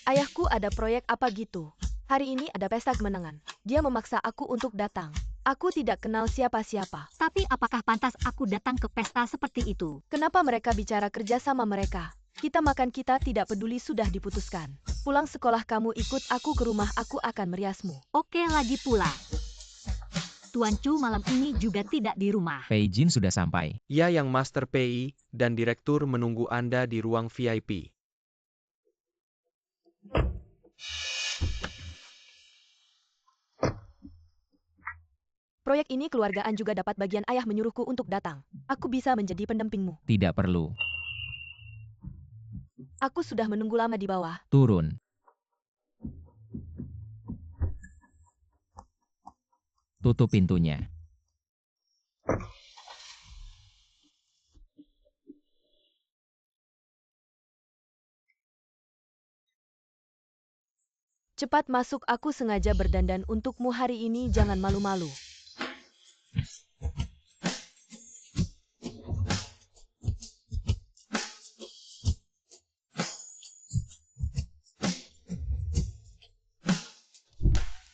Ayahku ada proyek apa gitu. Hari ini ada pesta kemenangan. Dia memaksa aku untuk datang. Aku tidak kenal siapa-siapa. Tapi apakah pantas aku datang ke pesta seperti itu? Kenapa mereka bicara kerja sama mereka? Kita makan, kita tidak peduli, sudah diputuskan. Pulang sekolah kamu ikut aku ke rumah, aku akan meriasmu. Oke, lagi pula. Tuan Chu malam ini juga tidak di rumah. Pei Jin sudah sampai. Ya, yang Master Pei dan Direktur menunggu Anda di ruang VIP. Proyek ini keluargaan juga dapat bagian ayah menyuruhku untuk datang. Aku bisa menjadi pendampingmu. Tidak perlu. Aku sudah menunggu lama di bawah. Turun. Tutup pintunya. Cepat masuk, aku sengaja berdandan untukmu hari ini, jangan malu-malu.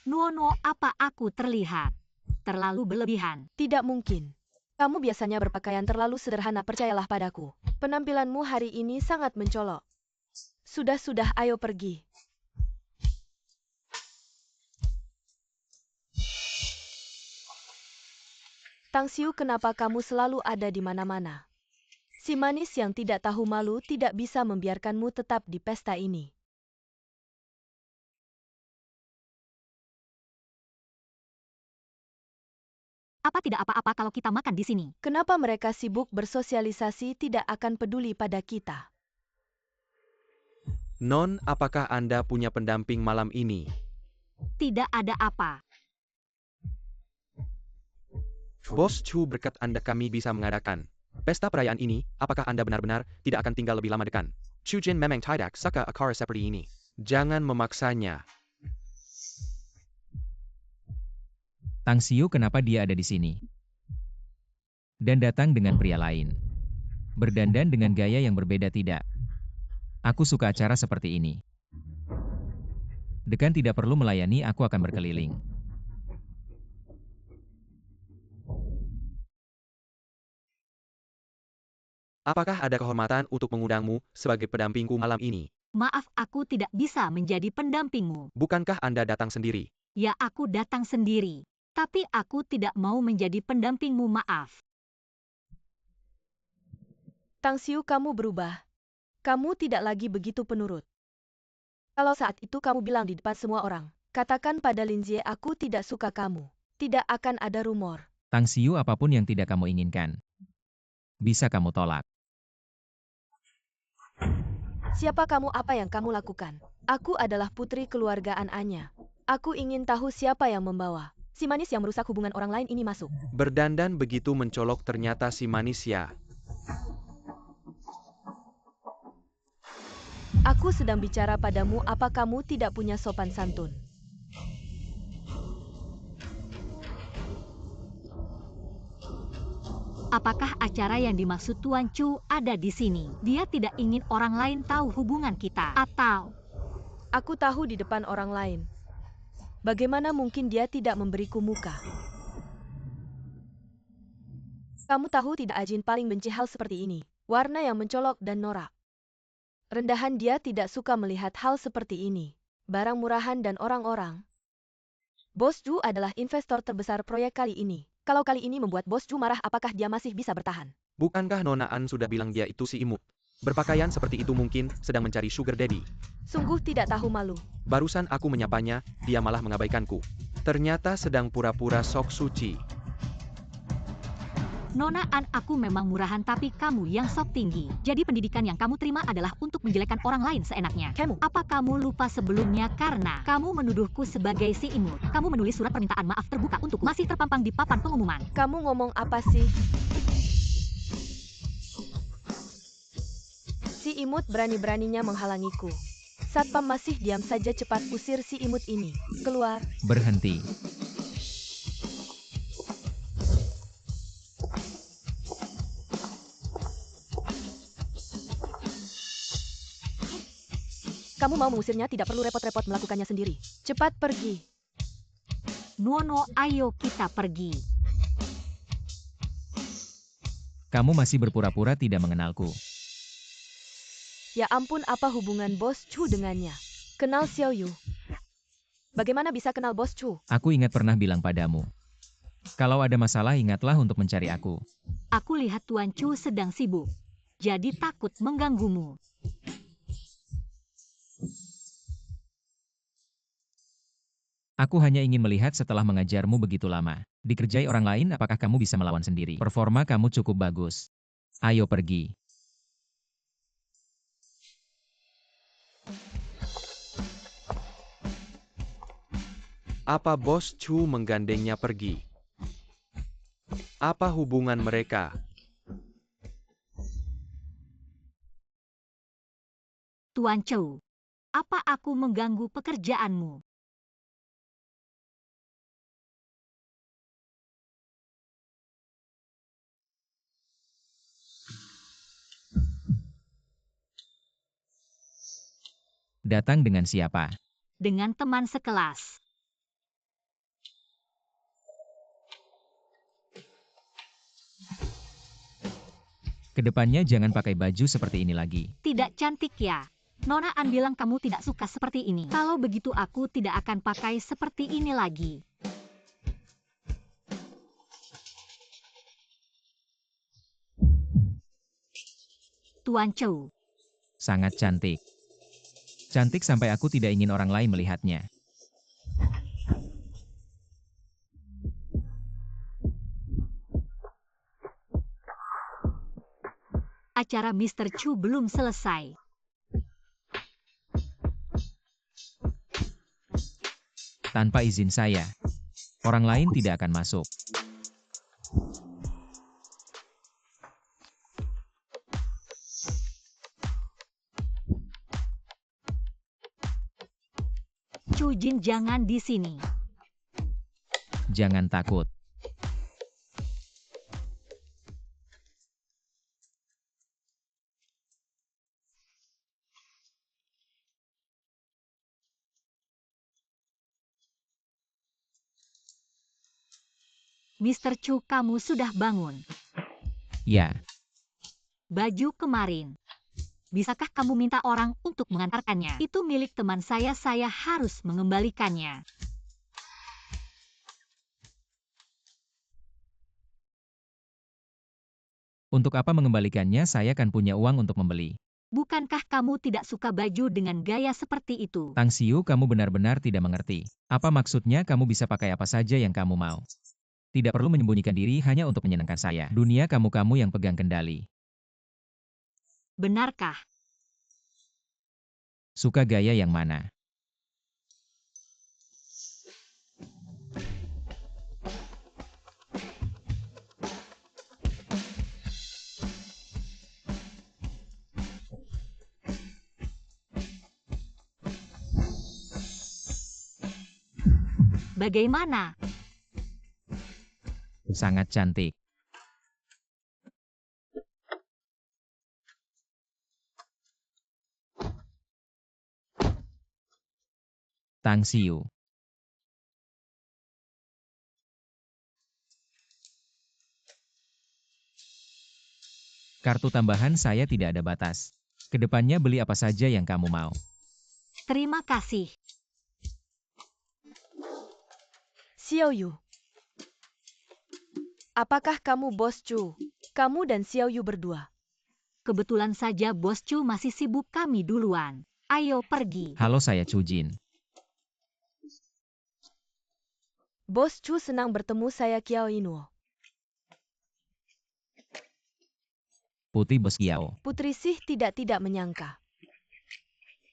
Nuono, apa aku terlihat terlalu berlebihan? Tidak mungkin. Kamu biasanya berpakaian terlalu sederhana, percayalah padaku. Penampilanmu hari ini sangat mencolok. Sudah, ayo pergi. Tang Xiu, kenapa kamu selalu ada di mana-mana? Si manis yang tidak tahu malu tidak bisa membiarkanmu tetap di pesta ini. Apa tidak apa-apa kalau kita makan di sini? Kenapa mereka sibuk bersosialisasi tidak akan peduli pada kita? Non, apakah Anda punya pendamping malam ini? Tidak ada apa. Bos Chu, berkat Anda kami bisa mengadakan pesta perayaan ini. Apakah Anda benar-benar tidak akan tinggal lebih lama dengan Chu Jin memang tidak suka akar seperti ini. Jangan memaksanya. Tang Xiu, kenapa dia ada di sini? Dan datang dengan pria lain. Berdandan dengan gaya yang berbeda tidak. Aku suka acara seperti ini. Dekan tidak perlu melayani, aku akan berkeliling. Apakah ada kehormatan untuk mengundangmu sebagai pendampingku malam ini? Maaf, aku tidak bisa menjadi pendampingmu. Bukankah Anda datang sendiri? Ya, aku datang sendiri. Tapi aku tidak mau menjadi pendampingmu, maaf. Tang Xiu, kamu berubah. Kamu tidak lagi begitu penurut. Kalau saat itu kamu bilang di depan semua orang, katakan pada Lin Jie aku tidak suka kamu. Tidak akan ada rumor. Tang Xiu, apapun yang tidak kamu inginkan, bisa kamu tolak. Siapa kamu, apa yang kamu lakukan? Aku adalah putri keluargaan Anya. Aku ingin tahu siapa yang membawa si manis yang merusak hubungan orang lain ini masuk. Berdandan begitu mencolok ternyata si manis ya. Aku sedang bicara padamu, apa kamu tidak punya sopan santun? Apakah acara yang dimaksud Tuan Chu ada di sini? Dia tidak ingin orang lain tahu hubungan kita. Atau Aku tahu di depan orang lain. Bagaimana mungkin dia tidak memberiku muka? Kamu tahu tidak, Ajin paling benci hal seperti ini. Warna yang mencolok dan norak. Rendahan, dia tidak suka melihat hal seperti ini. Barang murahan dan orang-orang. Bos Ju adalah investor terbesar proyek kali ini. Kalau kali ini membuat Bos Ju marah, apakah dia masih bisa bertahan? Bukankah Nona An sudah bilang dia itu si imut? Berpakaian seperti itu mungkin sedang mencari sugar daddy. Sungguh tidak tahu malu. Barusan aku menyapanya, dia malah mengabaikanku. Ternyata sedang pura-pura sok suci. Nona An, aku memang murahan tapi kamu yang sok tinggi. Jadi pendidikan yang kamu terima adalah untuk menjelekkan orang lain seenaknya. Kamu. Apa kamu lupa sebelumnya karena kamu menuduhku sebagai si imut? Kamu menulis surat permintaan maaf terbuka untukku. Masih terpampang di papan pengumuman. Kamu ngomong apa sih? Si imut berani-beraninya menghalangiku. Satpam masih diam saja, cepat usir si imut ini. Keluar. Berhenti. Kamu mau mengusirnya, tidak perlu repot-repot melakukannya sendiri. Cepat pergi. Nuono, ayo kita pergi. Kamu masih berpura-pura tidak mengenalku. Ya ampun, apa hubungan Bos Chu dengannya? Kenal Xiao Yu. Bagaimana bisa kenal Bos Chu? Aku ingat pernah bilang padamu. Kalau ada masalah ingatlah untuk mencari aku. Aku lihat Tuan Chu sedang sibuk, jadi takut mengganggumu. Aku hanya ingin melihat setelah mengajarmu begitu lama. Dikerjai orang lain apakah kamu bisa melawan sendiri? Performa kamu cukup bagus. Ayo pergi. Apa Bos Chu menggandengnya pergi? Apa hubungan mereka? Tuan Chu, apa aku mengganggu pekerjaanmu? Datang dengan siapa? Dengan teman sekelas. Kedepannya jangan pakai baju seperti ini lagi. Tidak cantik ya? Nona An bilang kamu tidak suka seperti ini. Kalau begitu aku tidak akan pakai seperti ini lagi. Tuan Chu, Sangat cantik. Cantik sampai aku tidak ingin orang lain melihatnya. acara Mr. Chu belum selesai. Tanpa izin saya, orang lain tidak akan masuk. Chu Jin jangan di sini. Jangan takut. Mr. Chu, kamu sudah bangun. Ya, Baju kemarin. Bisakah kamu minta orang untuk mengantarkannya? Itu milik teman saya harus mengembalikannya. untuk apa mengembalikannya? Saya kan punya uang untuk membeli. Bukankah kamu tidak suka baju dengan gaya seperti itu? Tang Xiu, kamu benar-benar tidak mengerti. Apa maksudnya kamu bisa pakai apa saja yang kamu mau? Tidak perlu menyembunyikan diri hanya untuk menyenangkan saya. Dunia kamu-kamu yang pegang kendali. Benarkah? Suka gaya yang mana? Bagaimana? Sangat cantik. Tang Xiu. Kartu tambahan saya tidak ada batas. Kedepannya beli apa saja yang kamu mau. Terima kasih. Xiao Yu. Apakah kamu Bos Chu? Kamu dan Xiao Yu berdua. Kebetulan saja Bos Chu masih sibuk, kami duluan. Ayo pergi. Halo, saya Chu Jin. Bos Chu, senang bertemu, saya Kiao Inuo. Putih Bos Kiao. Putri Sih tidak menyangka.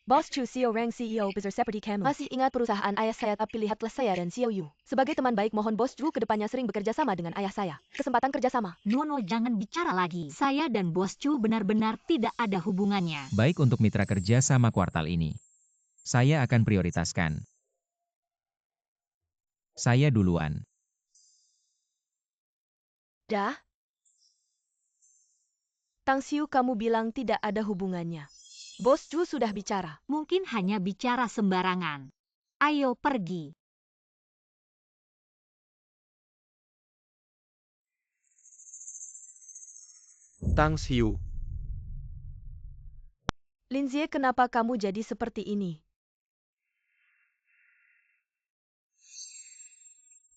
Bos Chu, CEO Rang CEO besar seperti kamu. Masih ingat perusahaan ayah saya, tapi lihatlah saya dan Xiao Yu. Sebagai teman baik, mohon Bos Chu kedepannya sering bekerja sama dengan ayah saya. Kesempatan kerjasama. Nono, jangan bicara lagi. Saya dan Bos Chu benar-benar tidak ada hubungannya. Baik, untuk mitra kerja sama kuartal ini. Saya akan prioritaskan. Saya duluan. Dah? Tang Xiu, kamu bilang tidak ada hubungannya. Bos Chu sudah bicara. Mungkin hanya bicara sembarangan. Ayo pergi. Tang Xiu, Linzie, kenapa kamu jadi seperti ini?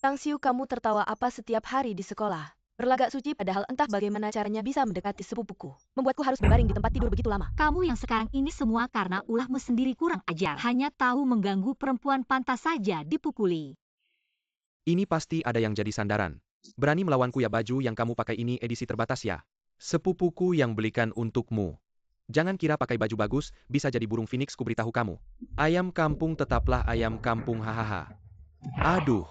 Tang Xiu, kamu tertawa apa setiap hari di sekolah? Berlagak suci padahal entah bagaimana caranya bisa mendekati sepupuku. Membuatku harus berbaring di tempat tidur begitu lama. Kamu yang sekarang ini semua karena ulahmu sendiri kurang ajar. Hanya tahu mengganggu perempuan pantas saja dipukuli. Ini pasti ada yang jadi sandaran. Berani melawanku ya, baju yang kamu pakai ini edisi terbatas ya. Sepupuku yang belikan untukmu. Jangan kira pakai baju bagus, bisa jadi burung phoenix, ku beritahu kamu. Ayam kampung tetaplah ayam kampung, hahaha. Aduh.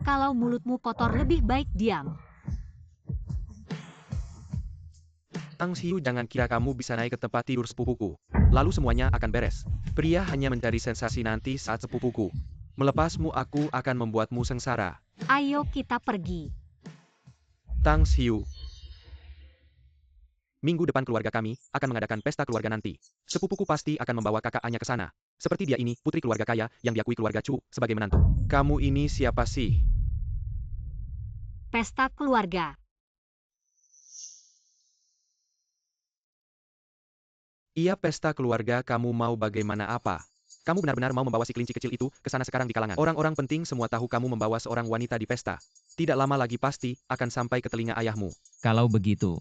Kalau mulutmu kotor lebih baik diam. Tang Xiu, jangan kira kamu bisa naik ke tempat tidur sepupuku. Lalu semuanya akan beres. Pria hanya mencari sensasi, nanti saat sepupuku melepasmu, aku akan membuatmu sengsara. Ayo kita pergi. Tang Xiu. Minggu depan keluarga kami akan mengadakan pesta keluarga nanti. Sepupuku pasti akan membawa kakaknya ke sana. Seperti dia ini, putri keluarga kaya yang diakui keluarga Chu sebagai menantu. Kamu ini siapa sih? Pesta keluarga. Iya, pesta keluarga. Kamu mau bagaimana apa? Kamu benar-benar mau membawa si kelinci kecil itu ke sana sekarang di kalangan orang-orang penting semua tahu kamu membawa seorang wanita di pesta. Tidak lama lagi pasti akan sampai ke telinga ayahmu. Kalau begitu,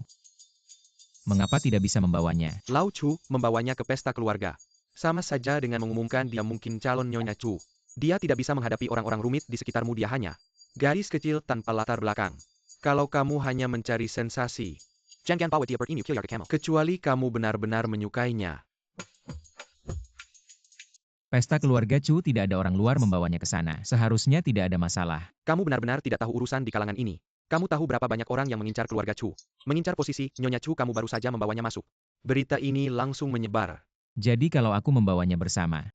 mengapa tidak bisa membawanya? Lau Chu membawanya ke pesta keluarga. Sama saja dengan mengumumkan dia mungkin calon Nyonya Chu. Dia tidak bisa menghadapi orang-orang rumit di sekitarmu, dia hanya gadis kecil tanpa latar belakang. Kalau kamu hanya mencari sensasi, kecuali kamu benar-benar menyukainya. Pesta keluarga Chu tidak ada orang luar membawanya ke sana. Seharusnya tidak ada masalah. Kamu benar-benar tidak tahu urusan di kalangan ini. Kamu tahu berapa banyak orang yang mengincar keluarga Chu. Mengincar posisi Nyonya Chu, kamu baru saja membawanya masuk. Berita ini langsung menyebar. Jadi kalau aku membawanya bersama,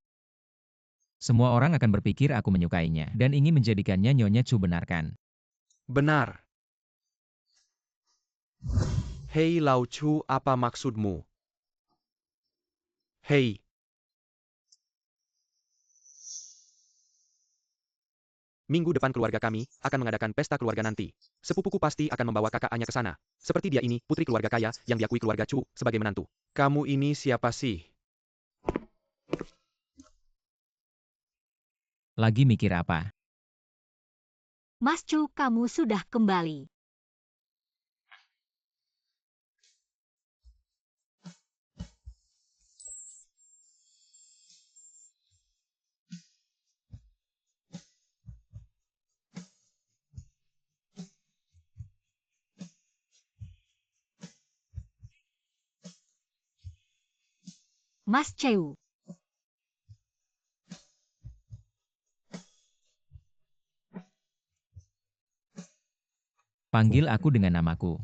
semua orang akan berpikir aku menyukainya dan ingin menjadikannya Nyonya Chu, benarkan? Benar. Hei Lau Chu, apa maksudmu? Hei. Minggu depan keluarga kami akan mengadakan pesta keluarga nanti. Sepupuku pasti akan membawa kakaknya ke sana. Seperti dia ini, putri keluarga kaya yang diakui keluarga Chu sebagai menantu. Kamu ini siapa sih? Lagi mikir apa? Mas Chu, kamu sudah kembali. Mas Cheu. Panggil aku dengan namaku.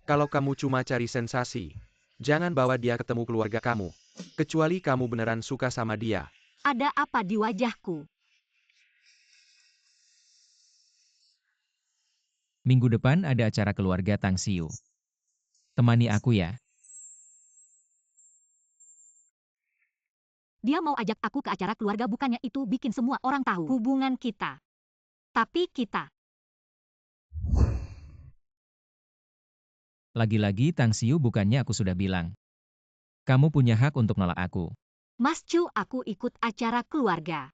Kalau kamu cuma cari sensasi, jangan bawa dia ketemu keluarga kamu. Kecuali kamu beneran suka sama dia. Ada apa di wajahku? Minggu depan ada acara keluarga Tang Xiu. Temani aku ya. Dia mau ajak aku ke acara keluarga, bukannya itu bikin semua orang tahu hubungan kita. Tapi kita. Lagi-lagi Tang Xiu, bukannya aku sudah bilang. Kamu punya hak untuk nolak aku. Mas Chu, aku ikut acara keluarga.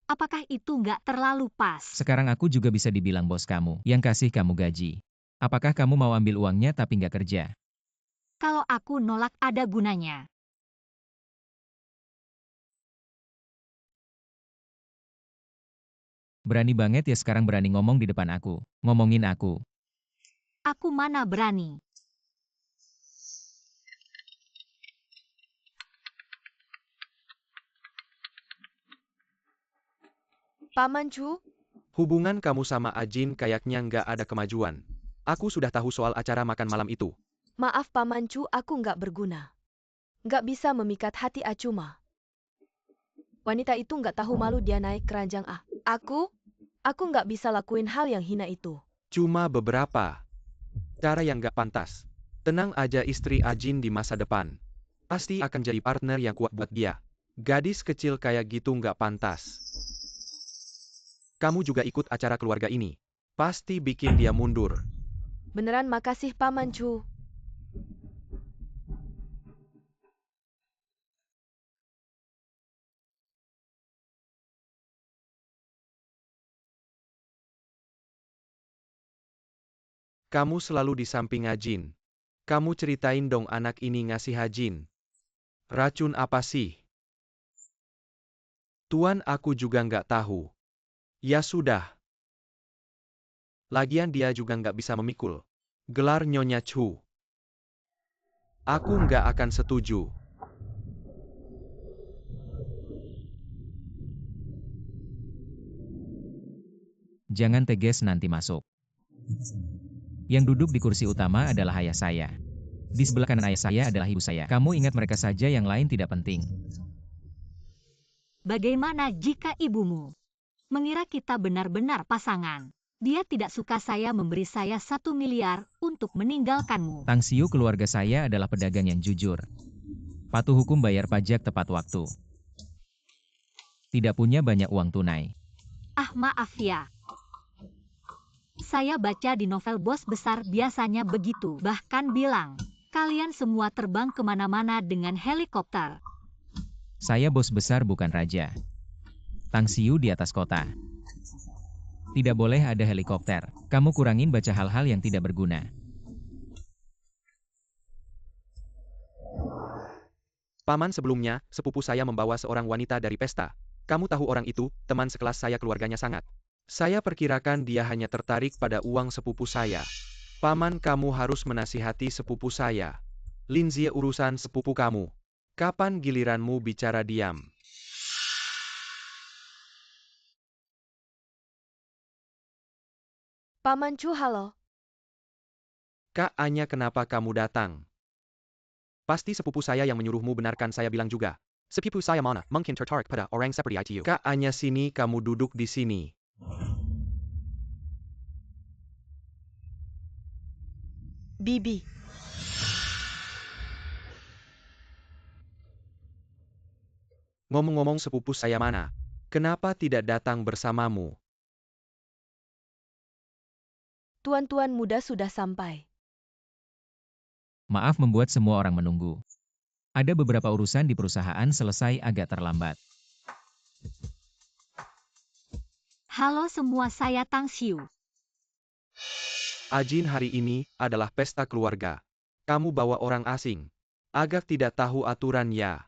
Apakah itu nggak terlalu pas? Sekarang aku juga bisa dibilang bos kamu, yang kasih kamu gaji. Apakah kamu mau ambil uangnya tapi nggak kerja? Kalau aku nolak ada gunanya. Berani banget ya sekarang berani ngomong di depan aku. Ngomongin aku. Aku mana berani. Paman Chu, Hubungan kamu sama Ajin kayaknya nggak ada kemajuan. Aku sudah tahu soal acara makan malam itu. maaf Paman Chu, aku nggak berguna. Nggak bisa memikat hati Acuma. Wanita itu nggak tahu malu dia naik keranjang A. Aku nggak bisa lakuin hal yang hina itu. Cuma beberapa cara yang nggak pantas. Tenang aja, istri Ajin di masa depan pasti akan jadi partner yang kuat buat dia. Gadis kecil kayak gitu nggak pantas. Kamu juga ikut acara keluarga ini. Pasti bikin dia mundur. Beneran makasih Paman Chu. Kamu selalu di samping Ajin. Kamu ceritain dong anak ini ngasih Ajin. Racun apa sih? Tuan, aku juga nggak tahu. Ya sudah. Lagian dia juga nggak bisa memikul. Gelar Nyonya Chu. Aku nggak akan setuju. Jangan teges, nanti masuk. Yang duduk di kursi utama adalah ayah saya. Di sebelah kanan ayah saya adalah ibu saya. Kamu ingat mereka saja, yang lain tidak penting. Bagaimana jika ibumu mengira kita benar-benar pasangan? Dia tidak suka saya memberi saya 1 miliar untuk meninggalkanmu. Tang Xiu, keluarga saya adalah pedagang yang jujur. Patuh hukum, bayar pajak tepat waktu. Tidak punya banyak uang tunai. Ah, maaf ya. Saya baca di novel bos besar biasanya begitu. Bahkan bilang, kalian semua terbang kemana-mana dengan helikopter. Saya bos besar, bukan raja. Tang Xiu di atas kota. Tidak boleh ada helikopter. Kamu kurangin baca hal-hal yang tidak berguna. Paman, sebelumnya, sepupu saya membawa seorang wanita dari pesta. Kamu tahu orang itu, teman sekelas saya, keluarganya sangat. Saya perkirakan dia hanya tertarik pada uang sepupu saya. Paman, kamu harus menasihati sepupu saya. Linzie, urusan sepupu kamu. Kapan giliranmu bicara diam? Paman Chu, halo. Kak Anya, kenapa kamu datang? Pasti sepupu saya yang menyuruhmu, benarkan saya bilang juga. Sepupu saya mana mungkin tertarik pada orang seperti itu. Kak Anya, sini, kamu duduk di sini. Bibi. Ngomong-ngomong, sepupu saya mana? Kenapa tidak datang bersamamu? Tuan-tuan muda sudah sampai. Maaf membuat semua orang menunggu. Ada beberapa urusan di perusahaan selesai agak terlambat. Halo semua, saya Tang Xiu. Ajin, hari ini adalah pesta keluarga. Kamu bawa orang asing. Agak tidak tahu aturan ya.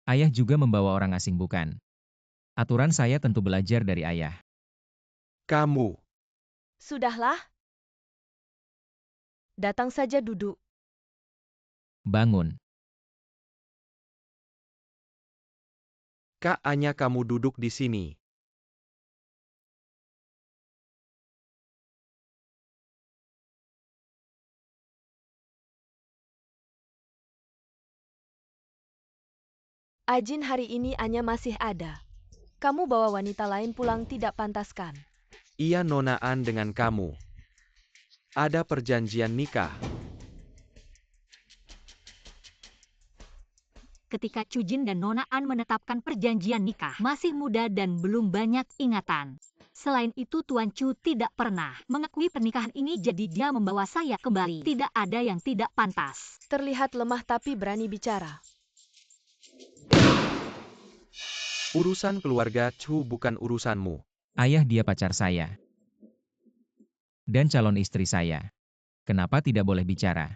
Ayah juga membawa orang asing, bukan? Aturan saya tentu belajar dari ayah. Kamu. Sudahlah. Datang saja duduk. Bangun. Kak Anya, kamu duduk di sini. Ajin, hari ini Anya masih ada. Kamu bawa wanita lain pulang, tidak pantas kan? Ia nonaan dengan kamu. Ada perjanjian nikah. Ketika Chujin dan Nona An menetapkan perjanjian nikah, masih muda dan belum banyak ingatan. Selain itu, Tuan Chu tidak pernah mengakui pernikahan ini, jadi dia membawa saya kembali. Tidak ada yang tidak pantas. Terlihat lemah tapi berani bicara. Urusan keluarga Chu bukan urusanmu. Ayah, dia pacar saya. Dan calon istri saya. Kenapa tidak boleh bicara?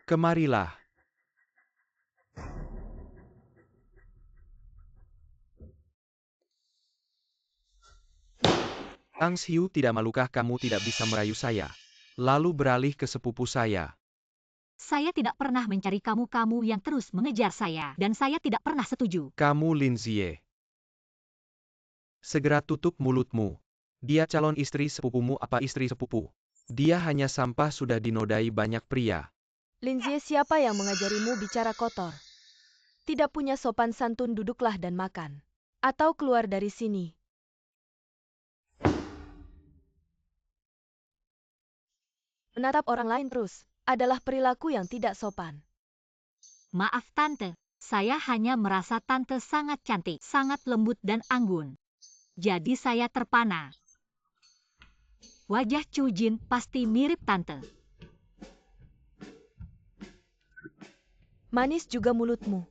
Kemarilah. Tang Xiu, tidak malukah kamu tidak bisa merayu saya? Lalu beralih ke sepupu saya. Saya tidak pernah mencari kamu yang terus mengejar saya, dan saya tidak pernah setuju. Kamu Linzie. Segera tutup mulutmu. Dia calon istri sepupumu apa istri sepupu? Dia hanya sampah, sudah dinodai banyak pria. Linzie, siapa yang mengajarimu bicara kotor? Tidak punya sopan santun, duduklah dan makan. Atau keluar dari sini. Menatap orang lain terus adalah perilaku yang tidak sopan. Maaf Tante, saya hanya merasa Tante sangat cantik, sangat lembut dan anggun. Jadi saya terpana. Wajah Chujin pasti mirip Tante. Manis juga mulutmu.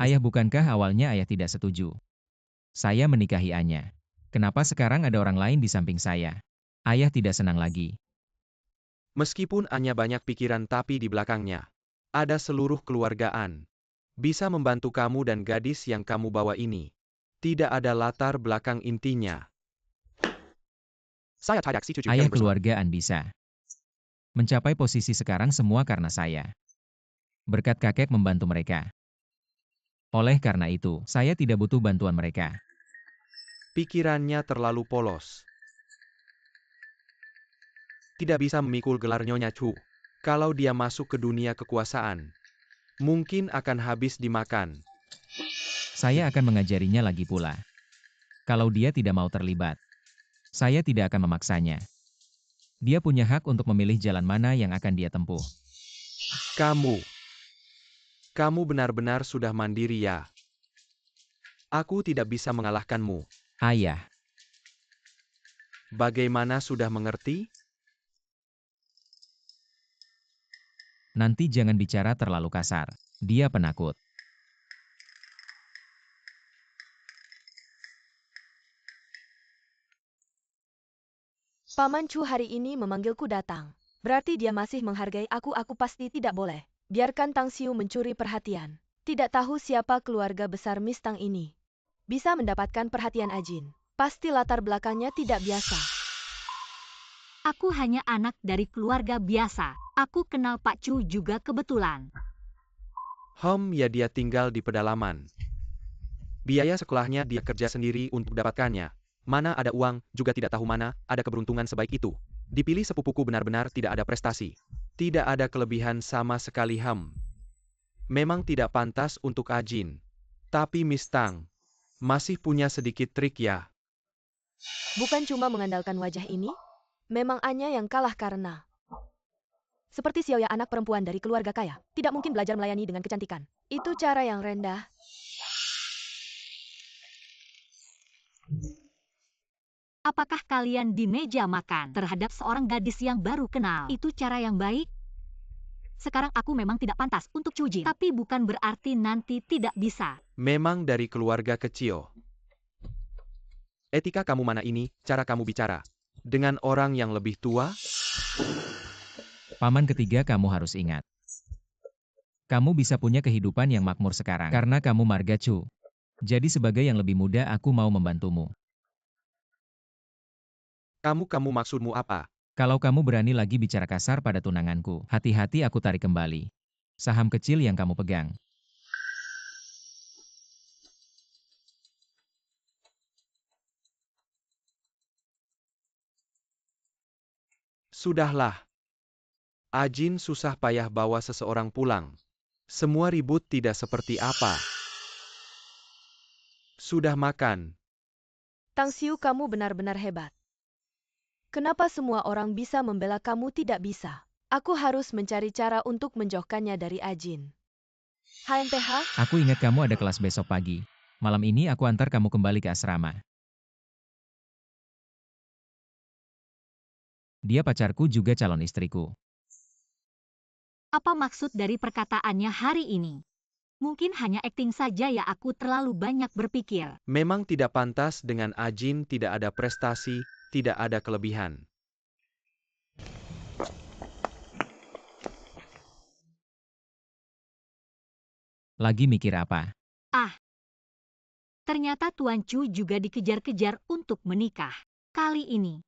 Ayah, bukankah awalnya ayah tidak setuju? Saya menikahi Anya. Kenapa sekarang ada orang lain di samping saya? Ayah tidak senang lagi. Meskipun Anya banyak pikiran tapi di belakangnya ada seluruh keluargaan. Bisa membantu kamu dan gadis yang kamu bawa ini. Tidak ada latar belakang intinya. Saya tidak setuju Ayah, kalian bersama. keluargaan bisa mencapai posisi sekarang semua karena saya. Berkat kakek membantu mereka. Oleh karena itu, saya tidak butuh bantuan mereka. Pikirannya terlalu polos. Tidak bisa memikul gelar Nyonya Chu. Kalau dia masuk ke dunia kekuasaan, mungkin akan habis dimakan. Saya akan mengajarinya lagi pula. Kalau dia tidak mau terlibat, saya tidak akan memaksanya. Dia punya hak untuk memilih jalan mana yang akan dia tempuh. Kamu benar-benar sudah mandiri ya. Aku tidak bisa mengalahkanmu. Ayah, Bagaimana, sudah mengerti? nanti jangan bicara terlalu kasar. Dia penakut. Paman Chu hari ini memanggilku datang. Berarti dia masih menghargai aku pasti tidak boleh. Biarkan Tang Xiu mencuri perhatian. Tidak tahu siapa keluarga besar Miss Tang ini. Bisa mendapatkan perhatian Ajin. Pasti latar belakangnya tidak biasa. Aku hanya anak dari keluarga biasa. Aku kenal Pak Chu juga kebetulan. Ya, dia tinggal di pedalaman. Biaya sekolahnya dia kerja sendiri untuk dapatkannya. Mana ada uang, juga tidak tahu mana ada keberuntungan sebaik itu. Dipilih sepupuku benar-benar tidak ada prestasi. Tidak ada kelebihan sama sekali. Memang tidak pantas untuk Ajin. Tapi Miss Tang masih punya sedikit trik ya. Bukan cuma mengandalkan wajah ini, memang Anya yang kalah karena seperti Xiaoya, anak perempuan dari keluarga kaya, tidak mungkin belajar melayani dengan kecantikan. Itu cara yang rendah. Apakah kalian di meja makan terhadap seorang gadis yang baru kenal? Itu cara yang baik? Sekarang aku memang tidak pantas untuk Chu Jin, tapi bukan berarti nanti tidak bisa. Memang dari keluarga kecil. Etika kamu mana ini, cara kamu bicara dengan orang yang lebih tua? Paman ketiga, kamu harus ingat. Kamu bisa punya kehidupan yang makmur sekarang karena kamu marga Chu. Jadi sebagai yang lebih muda, aku mau membantumu. Kamu maksudmu apa? Kalau kamu berani lagi bicara kasar pada tunanganku, hati-hati aku tarik kembali saham kecil yang kamu pegang. Sudahlah. Ajin susah payah bawa seseorang pulang. Semua ribut tidak seperti apa. Sudah makan. Tang Xiu, kamu benar-benar hebat. Kenapa semua orang bisa membela kamu tidak bisa? Aku harus mencari cara untuk menjauhkannya dari Ajin. HMPH? Aku ingat kamu ada kelas besok pagi. Malam ini aku antar kamu kembali ke asrama. Dia pacarku juga calon istriku. Apa maksud dari perkataannya hari ini? Mungkin hanya akting saja ya, aku terlalu banyak berpikir. Memang tidak pantas dengan Ajin, tidak ada prestasi, tidak ada kelebihan. Lagi mikir apa? Ternyata Tuan Chu juga dikejar-kejar untuk menikah. Kali ini,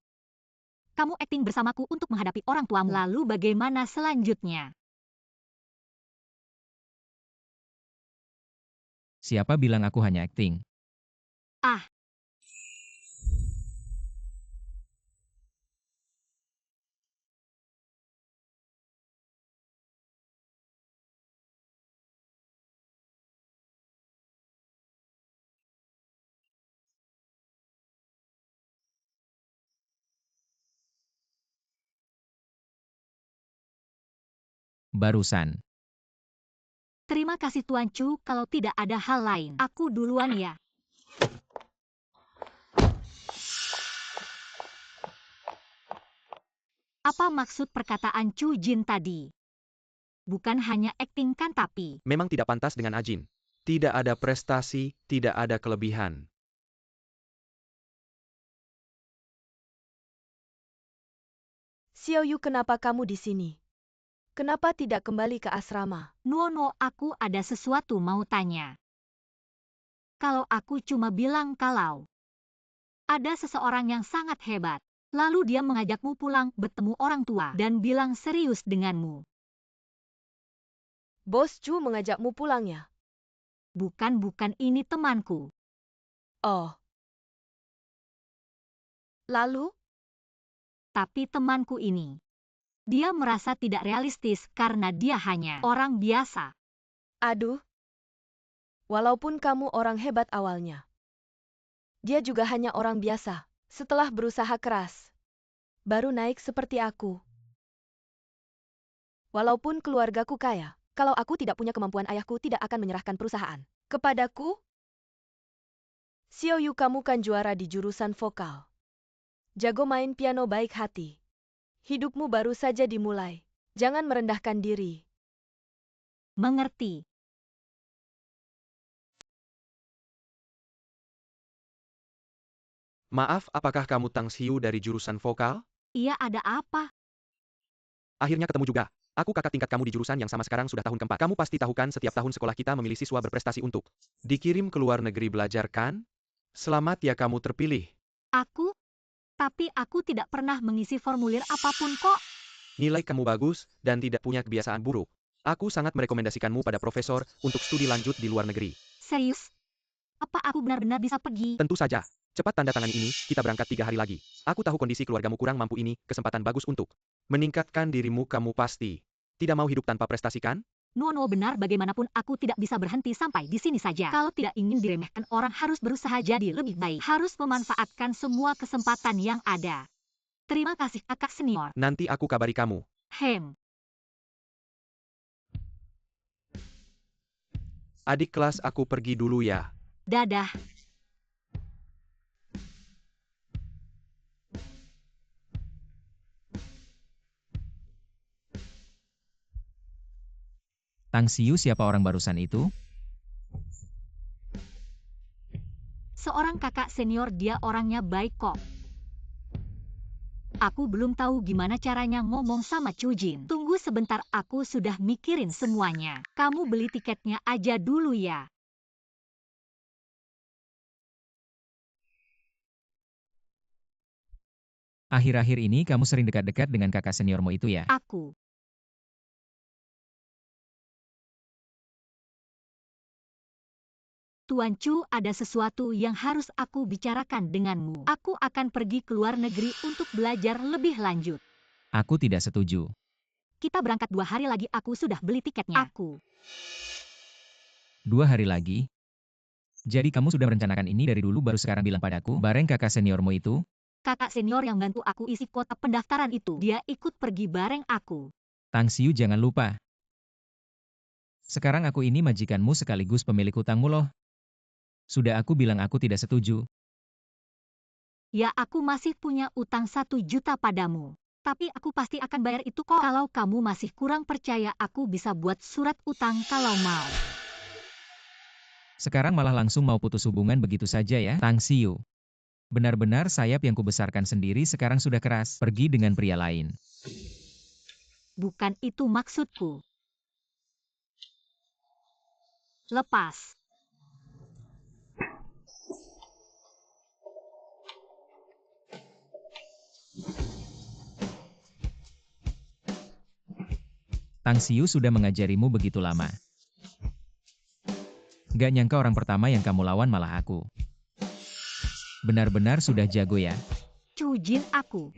kamu akting bersamaku untuk menghadapi orang tuamu. Lalu bagaimana selanjutnya? Siapa bilang aku hanya akting? Barusan. Terima kasih Tuan Chu, kalau tidak ada hal lain, aku duluan ya. Apa maksud perkataan Chu Jin tadi? Bukan hanya akting kan tapi... Memang tidak pantas dengan Ajin. Tidak ada prestasi, tidak ada kelebihan. Xiaoyu, kenapa kamu di sini? Kenapa tidak kembali ke asrama? No, aku ada sesuatu mau tanya. Kalau aku cuma bilang kalau ada seseorang yang sangat hebat, lalu dia mengajakmu pulang bertemu orang tua dan bilang serius denganmu. Bos Chu mengajakmu pulang ya? Bukan ini temanku. Oh. Lalu? Tapi temanku ini, dia merasa tidak realistis karena dia hanya orang biasa. Aduh. Walaupun kamu orang hebat awalnya, dia juga hanya orang biasa. Setelah berusaha keras, baru naik seperti aku. Walaupun keluargaku kaya, kalau aku tidak punya kemampuan, ayahku tidak akan menyerahkan perusahaan kepadaku. Xiaoyu, kamu kan juara di jurusan vokal. Jago main piano, baik hati. Hidupmu baru saja dimulai. Jangan merendahkan diri. Mengerti. Maaf, apakah kamu Tang Xiu dari jurusan vokal? Iya, ada apa? Akhirnya ketemu juga. Aku kakak tingkat kamu di jurusan yang sama, sekarang sudah tahun keempat. Kamu pasti tahu kan, setiap tahun sekolah kita memilih siswa berprestasi untuk dikirim ke luar negeri belajar kan? Selamat ya, kamu terpilih. Aku? Tapi aku tidak pernah mengisi formulir apapun kok. Nilai kamu bagus, dan tidak punya kebiasaan buruk. Aku sangat merekomendasikanmu pada profesor untuk studi lanjut di luar negeri. Serius? Apa aku benar-benar bisa pergi? Tentu saja. Cepat tanda tangan ini, kita berangkat 3 hari lagi. Aku tahu kondisi keluargamu kurang mampu, ini kesempatan bagus untuk meningkatkan dirimu. Kamu pasti tidak mau hidup tanpa prestasi kan? No, benar, bagaimanapun aku tidak bisa berhenti sampai di sini saja. Kalau tidak ingin diremehkan orang, harus berusaha jadi lebih baik. Harus memanfaatkan semua kesempatan yang ada. Terima kasih kakak senior. Nanti aku kabari kamu. Adik kelas, aku pergi dulu ya. Dadah. Tang Xiu, siapa orang barusan itu? Seorang kakak senior, dia orangnya baik kok. Aku belum tahu gimana caranya ngomong sama Chu Jin. Tunggu sebentar, aku sudah mikirin semuanya. Kamu beli tiketnya aja dulu ya. Akhir-akhir ini kamu sering dekat-dekat dengan kakak seniormu itu ya? Aku. Tuan Chu, ada sesuatu yang harus aku bicarakan denganmu. Aku akan pergi ke luar negeri untuk belajar lebih lanjut. Aku tidak setuju. Kita berangkat 2 hari lagi, aku sudah beli tiketnya. 2 hari lagi? Jadi kamu sudah merencanakan ini dari dulu, baru sekarang bilang padaku? Bareng kakak seniormu itu? Kakak senior yang bantu aku isi kota pendaftaran itu, dia ikut pergi bareng aku. Tang Xiu, jangan lupa. Sekarang aku ini majikanmu sekaligus pemilik hutangmu loh. Sudah aku bilang aku tidak setuju. Ya, aku masih punya utang 1 juta padamu. Tapi aku pasti akan bayar itu kok. Kalau kamu masih kurang percaya, aku bisa buat surat utang kalau mau. Sekarang malah langsung mau putus hubungan begitu saja ya, Tang Xiu. Benar-benar sayap yang kubesarkan sendiri sekarang sudah keras, pergi dengan pria lain. Bukan itu maksudku. Lepas. Tang Xiu sudah mengajarimu begitu lama. Gak nyangka orang pertama yang kamu lawan malah aku. Benar-benar sudah jago ya. Chu Jin, aku.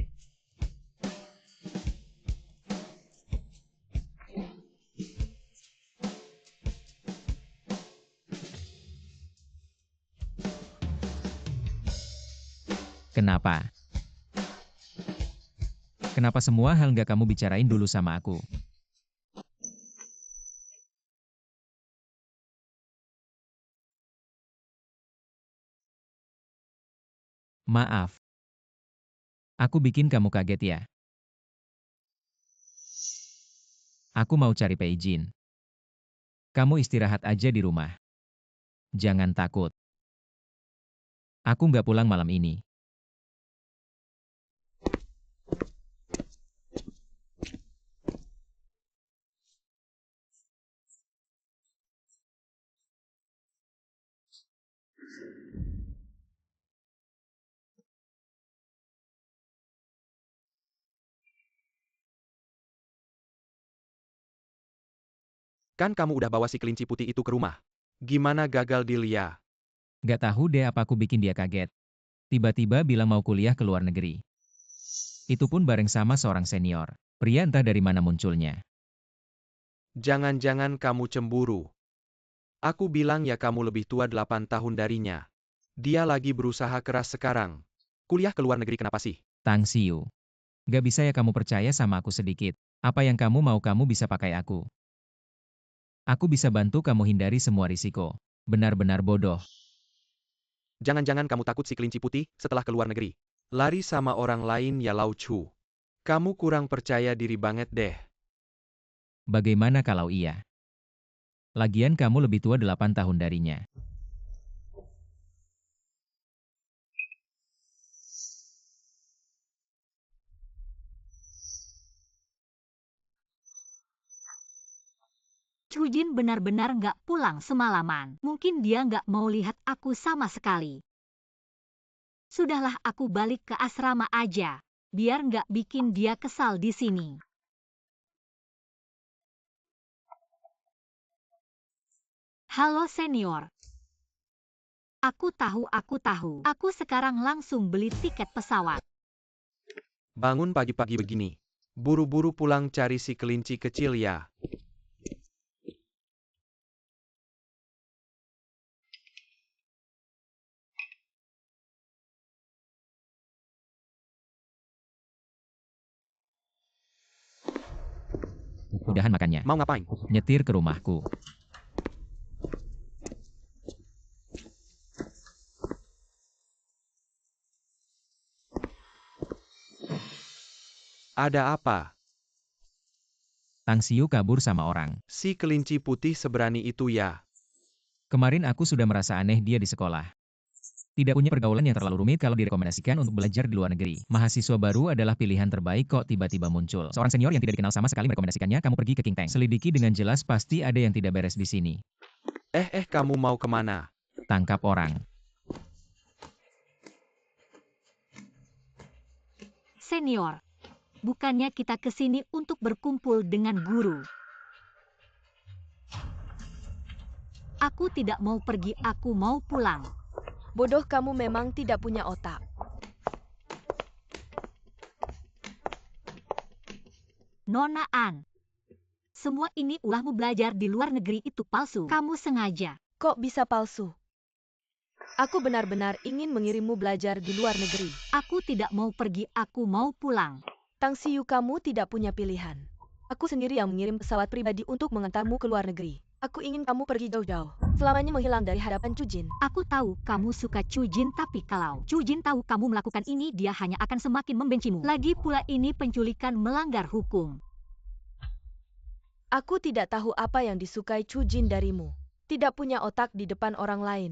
Kenapa? Kenapa semua hal nggak kamu bicarain dulu sama aku? Maaf. Aku bikin kamu kaget ya. Aku mau cari Pei Jin. Kamu istirahat aja di rumah. Jangan takut. Aku nggak pulang malam ini. Kan kamu udah bawa si kelinci putih itu ke rumah. Gimana gagal di Lia? Nggak tahu deh apa aku bikin dia kaget. Tiba-tiba bilang mau kuliah ke luar negeri. Itu pun bareng sama seorang senior. Pria entah dari mana munculnya. Jangan-jangan kamu cemburu. Aku bilang ya kamu lebih tua 8 tahun darinya. Dia lagi berusaha keras sekarang. Kuliah ke luar negeri kenapa sih? Tang Xiu. Nggak bisa ya kamu percaya sama aku sedikit. Apa yang kamu mau kamu bisa pakai aku. Aku bisa bantu kamu hindari semua risiko. Benar-benar bodoh. Jangan-jangan kamu takut si kelinci putih setelah ke luar negeri. Lari sama orang lain ya Lau Chu. Kamu kurang percaya diri banget deh. Bagaimana kalau iya? Lagian kamu lebih tua 8 tahun darinya. Chujin benar-benar nggak pulang semalaman. Mungkin dia nggak mau lihat aku sama sekali. Sudahlah aku balik ke asrama aja. Biar nggak bikin dia kesal di sini. Halo senior. Aku tahu. Aku sekarang langsung beli tiket pesawat. Bangun pagi-pagi begini. Buru-buru pulang cari si kelinci kecil ya. Udahan makannya. Mau ngapain? Nyetir ke rumahku. Ada apa? Tang Xiu kabur sama orang. Si kelinci putih seberani itu ya. Kemarin aku sudah merasa aneh dia di sekolah. Tidak punya pergaulan yang terlalu rumit kalau direkomendasikan untuk belajar di luar negeri. Mahasiswa baru adalah pilihan terbaik kok tiba-tiba muncul. Seorang senior yang tidak dikenal sama sekali merekomendasikannya, kamu pergi ke King Tang. Selidiki dengan jelas pasti ada yang tidak beres di sini. Kamu mau kemana? Tangkap orang. Senior, bukannya kita ke sini untuk berkumpul dengan guru. Aku tidak mau pergi, aku mau pulang. Bodoh, kamu memang tidak punya otak. Nona An, semua ini ulahmu belajar di luar negeri itu palsu. Kamu sengaja. Kok bisa palsu? Aku benar-benar ingin mengirimmu belajar di luar negeri. Aku tidak mau pergi, aku mau pulang. Tang Xiu, kamu tidak punya pilihan. Aku sendiri yang mengirim pesawat pribadi untuk mengantarmu ke luar negeri. Aku ingin kamu pergi jauh-jauh. Selamanya menghilang dari hadapan Chujin. Aku tahu kamu suka Chujin, tapi kalau Chujin tahu kamu melakukan ini, dia hanya akan semakin membencimu. Lagi pula ini penculikan melanggar hukum. Aku tidak tahu apa yang disukai Chujin darimu. Tidak punya otak di depan orang lain.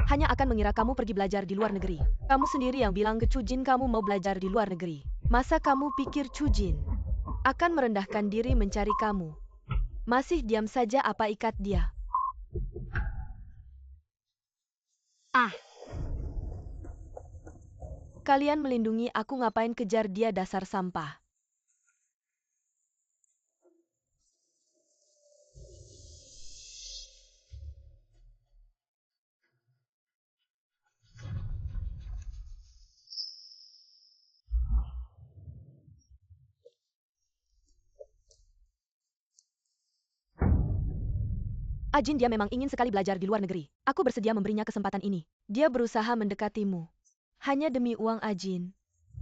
Hanya akan mengira kamu pergi belajar di luar negeri. Kamu sendiri yang bilang ke Chujin kamu mau belajar di luar negeri. Masa kamu pikir Chujin akan merendahkan diri mencari kamu? Masih diam saja apa ikat dia? Kalian melindungi aku, ngapain kejar dia, dasar sampah. Ajin, dia memang ingin sekali belajar di luar negeri. Aku bersedia memberinya kesempatan ini. Dia berusaha mendekatimu. Hanya demi uang, Ajin.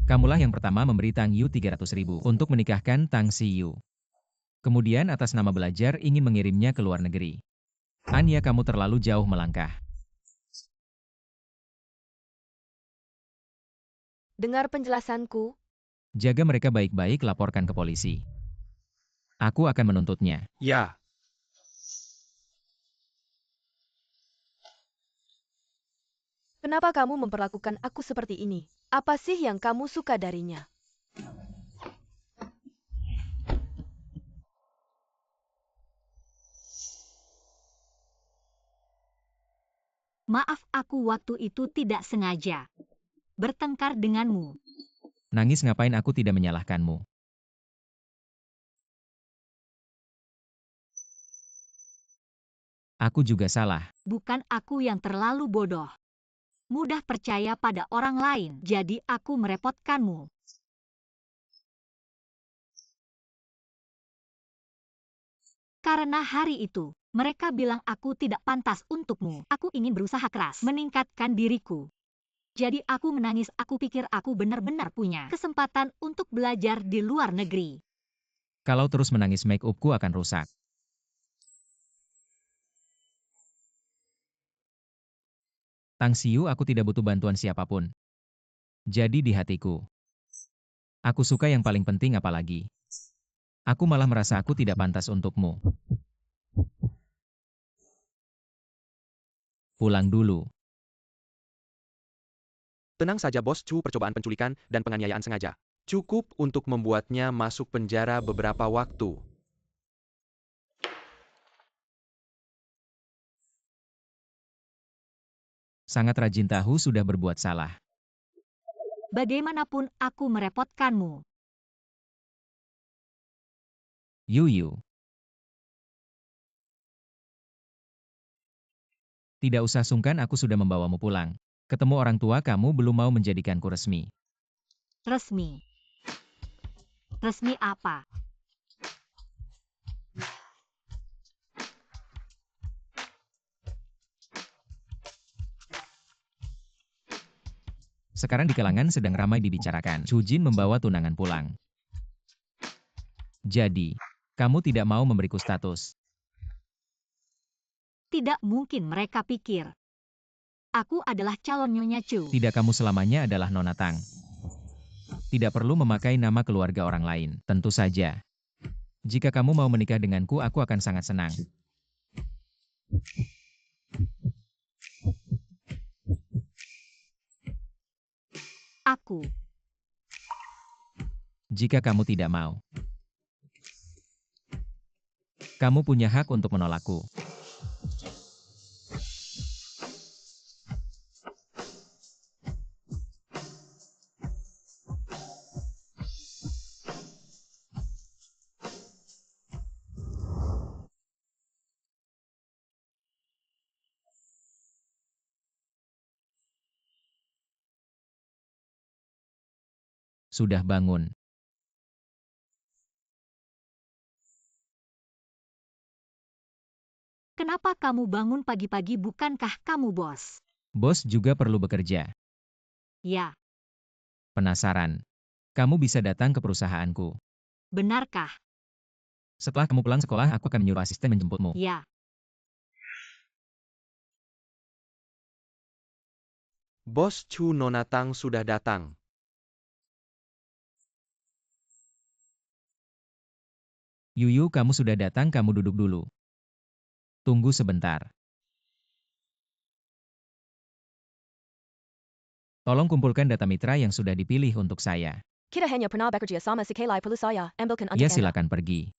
Kamulah yang pertama memberi Tang Yu 300.000 untuk menikahkan Tang Xiu. Kemudian atas nama belajar ingin mengirimnya ke luar negeri. Anya, kamu terlalu jauh melangkah. Dengar penjelasanku. Jaga mereka baik-baik, laporkan ke polisi. Aku akan menuntutnya. Ya. Kenapa kamu memperlakukan aku seperti ini? Apa sih yang kamu suka darinya? Maaf, aku waktu itu tidak sengaja bertengkar denganmu. Nangis ngapain, aku tidak menyalahkanmu. Aku juga salah. Bukan aku yang terlalu bodoh. Mudah percaya pada orang lain, jadi aku merepotkanmu. Karena hari itu, mereka bilang aku tidak pantas untukmu. Aku ingin berusaha keras meningkatkan diriku. Jadi aku menangis, aku pikir aku benar-benar punya kesempatan untuk belajar di luar negeri. Kalau terus menangis, make upku akan rusak. Tang Xiu, aku tidak butuh bantuan siapapun. Jadi di hatiku, aku suka yang paling penting, apalagi aku malah merasa aku tidak pantas untukmu. Pulang dulu. Tenang saja Bos Chu, percobaan penculikan dan penganiayaan sengaja. Cukup untuk membuatnya masuk penjara beberapa waktu. Sangat rajin tahu sudah berbuat salah. Bagaimanapun aku merepotkanmu. Yu. Tidak usah sungkan, aku sudah membawamu pulang. Ketemu orang tua kamu belum mau menjadikanku resmi. Resmi. Resmi apa? Sekarang di kalangan sedang ramai dibicarakan. Chu Jin membawa tunangan pulang. Jadi, kamu tidak mau memberiku status. Tidak mungkin mereka pikir. Aku adalah calon Nyonya Chu. Tidak, kamu selamanya adalah Nona Tang. Tidak perlu memakai nama keluarga orang lain. Tentu saja. Jika kamu mau menikah denganku, aku akan sangat senang. Aku. Jika kamu tidak mau, kamu punya hak untuk menolakku. Sudah bangun. Kenapa kamu bangun pagi-pagi, bukankah kamu bos? Bos juga perlu bekerja. Ya, Penasaran? Kamu bisa datang ke perusahaanku. benarkah? Setelah kamu pulang sekolah, aku akan menyuruh asisten menjemputmu. Ya. Bos Chu, Nona Tang sudah datang. Yuyu, kamu sudah datang, kamu duduk dulu. Tunggu sebentar. Tolong kumpulkan data mitra yang sudah dipilih untuk saya. Kita hanya pernah bekerja sama sekali, perlu saya ambilkan untuk Ya, Anda. silakan pergi.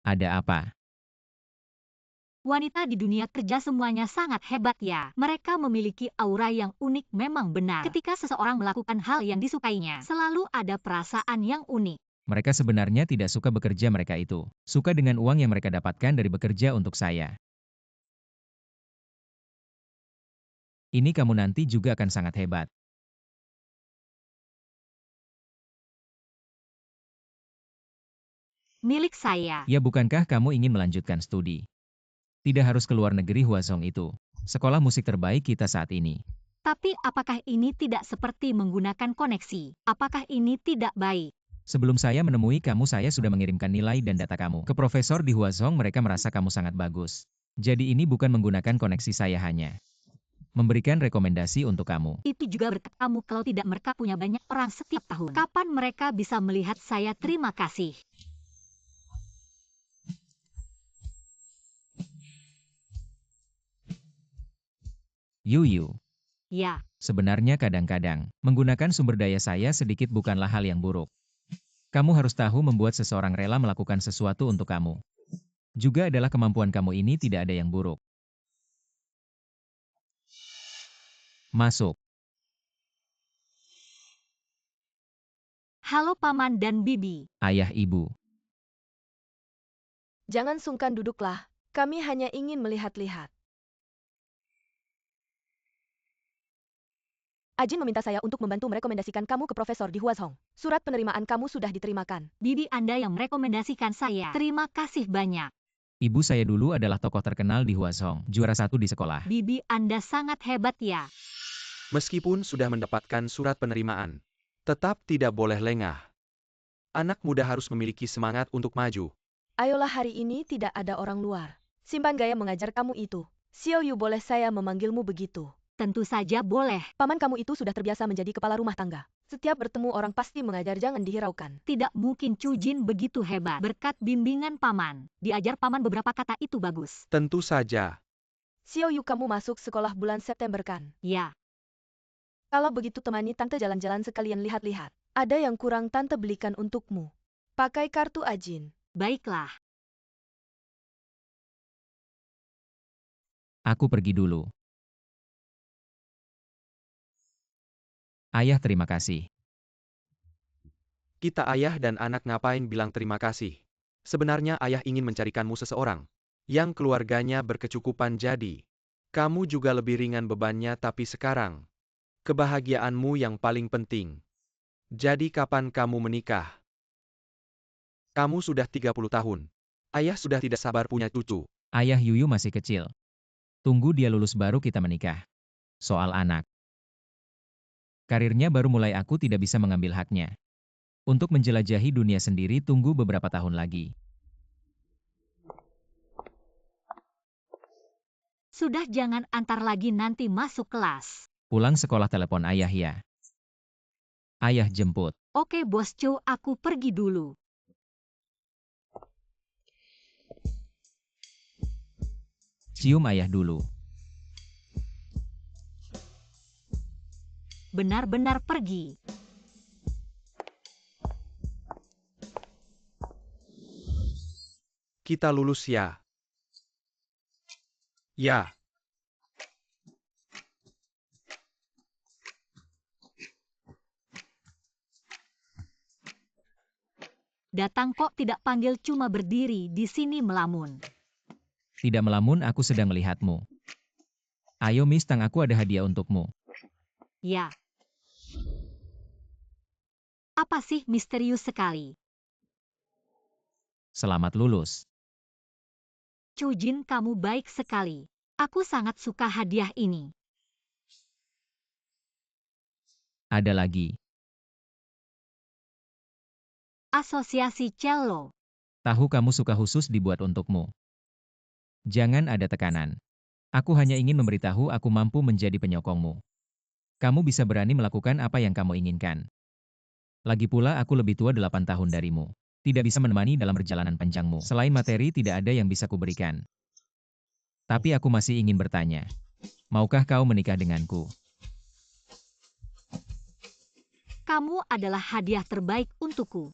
Ada apa? Wanita di dunia kerja semuanya sangat hebat ya. Mereka memiliki aura yang unik, memang benar. Ketika seseorang melakukan hal yang disukainya, selalu ada perasaan yang unik. Mereka sebenarnya tidak suka bekerja, mereka itu suka dengan uang yang mereka dapatkan dari bekerja untuk saya. Ini kamu nanti juga akan sangat hebat. Milik saya. Ya, bukankah kamu ingin melanjutkan studi? Tidak harus ke luar negeri, Huazhong itu sekolah musik terbaik kita saat ini. Tapi apakah ini tidak seperti menggunakan koneksi? Apakah ini tidak baik? Sebelum saya menemui kamu, saya sudah mengirimkan nilai dan data kamu ke profesor di Huazhong, mereka merasa kamu sangat bagus. Jadi ini bukan menggunakan koneksi saya hanya memberikan rekomendasi untuk kamu. Itu juga berkat kamu, kalau tidak mereka punya banyak orang setiap tahun. Kapan mereka bisa melihat saya? Terima kasih. Yuyu, Ya, sebenarnya kadang-kadang, menggunakan sumber daya saya sedikit bukanlah hal yang buruk. Kamu harus tahu membuat seseorang rela melakukan sesuatu untuk kamu. Juga adalah kemampuan kamu ini tidak ada yang buruk. Masuk. halo Paman dan Bibi. Ayah ibu. Jangan sungkan duduklah, kami hanya ingin melihat-lihat. Ajin meminta saya untuk membantu merekomendasikan kamu ke Profesor di Huazhong. Surat penerimaan kamu sudah diterimakan. Bibi Anda yang merekomendasikan saya. Terima kasih banyak. Ibu saya dulu adalah tokoh terkenal di Huazhong, juara 1 di sekolah. Bibi Anda sangat hebat ya. Meskipun sudah mendapatkan surat penerimaan, tetap tidak boleh lengah. Anak muda harus memiliki semangat untuk maju. Ayolah, hari ini tidak ada orang luar. Simpan gaya mengajar kamu itu. Xiao Yu, boleh saya memanggilmu begitu? Tentu saja boleh. Paman kamu itu sudah terbiasa menjadi kepala rumah tangga. Setiap bertemu orang pasti mengajar, jangan dihiraukan. Tidak mungkin Chu Jin begitu hebat. Berkat bimbingan Paman. Diajar Paman beberapa kata itu bagus. Tentu saja. Xiao Yu, kamu masuk sekolah bulan September kan? Ya, Kalau begitu temani tante jalan-jalan sekalian lihat-lihat. Ada yang kurang tante belikan untukmu. Pakai kartu Ajin. baiklah. Aku pergi dulu. Ayah, terima kasih. Kita ayah dan anak ngapain bilang terima kasih? Sebenarnya ayah ingin mencarikanmu seseorang yang keluarganya berkecukupan, jadi kamu juga lebih ringan bebannya, tapi sekarang kebahagiaanmu yang paling penting. Jadi kapan kamu menikah? Kamu sudah 30 tahun. Ayah sudah tidak sabar punya cucu. Ayah Yuyu masih kecil. Tunggu dia lulus baru kita menikah. Soal anak. Karirnya baru mulai, aku tidak bisa mengambil haknya. Untuk menjelajahi dunia sendiri tunggu beberapa tahun lagi. Sudah, jangan antar lagi, nanti masuk kelas. Pulang sekolah telepon ayah ya. Ayah jemput. Oke Bos Chu, aku pergi dulu. Cium ayah dulu. Benar-benar pergi. Kita lulus ya? Ya. Datang kok tidak panggil, cuma berdiri di sini melamun. Tidak melamun, aku sedang melihatmu. Ayo Miss Tang, aku ada hadiah untukmu. Ya. Apa sih misterius sekali? Selamat lulus. Chu Jin, kamu baik sekali. Aku sangat suka hadiah ini. Ada lagi. Asosiasi cello. Tahu kamu suka khusus dibuat untukmu. Jangan ada tekanan. Aku hanya ingin memberitahu aku mampu menjadi penyokongmu. Kamu bisa berani melakukan apa yang kamu inginkan. Lagi pula aku lebih tua 8 tahun darimu. Tidak bisa menemani dalam perjalanan panjangmu. Selain materi tidak ada yang bisa kuberikan. Tapi aku masih ingin bertanya. Maukah kau menikah denganku? Kamu adalah hadiah terbaik untukku.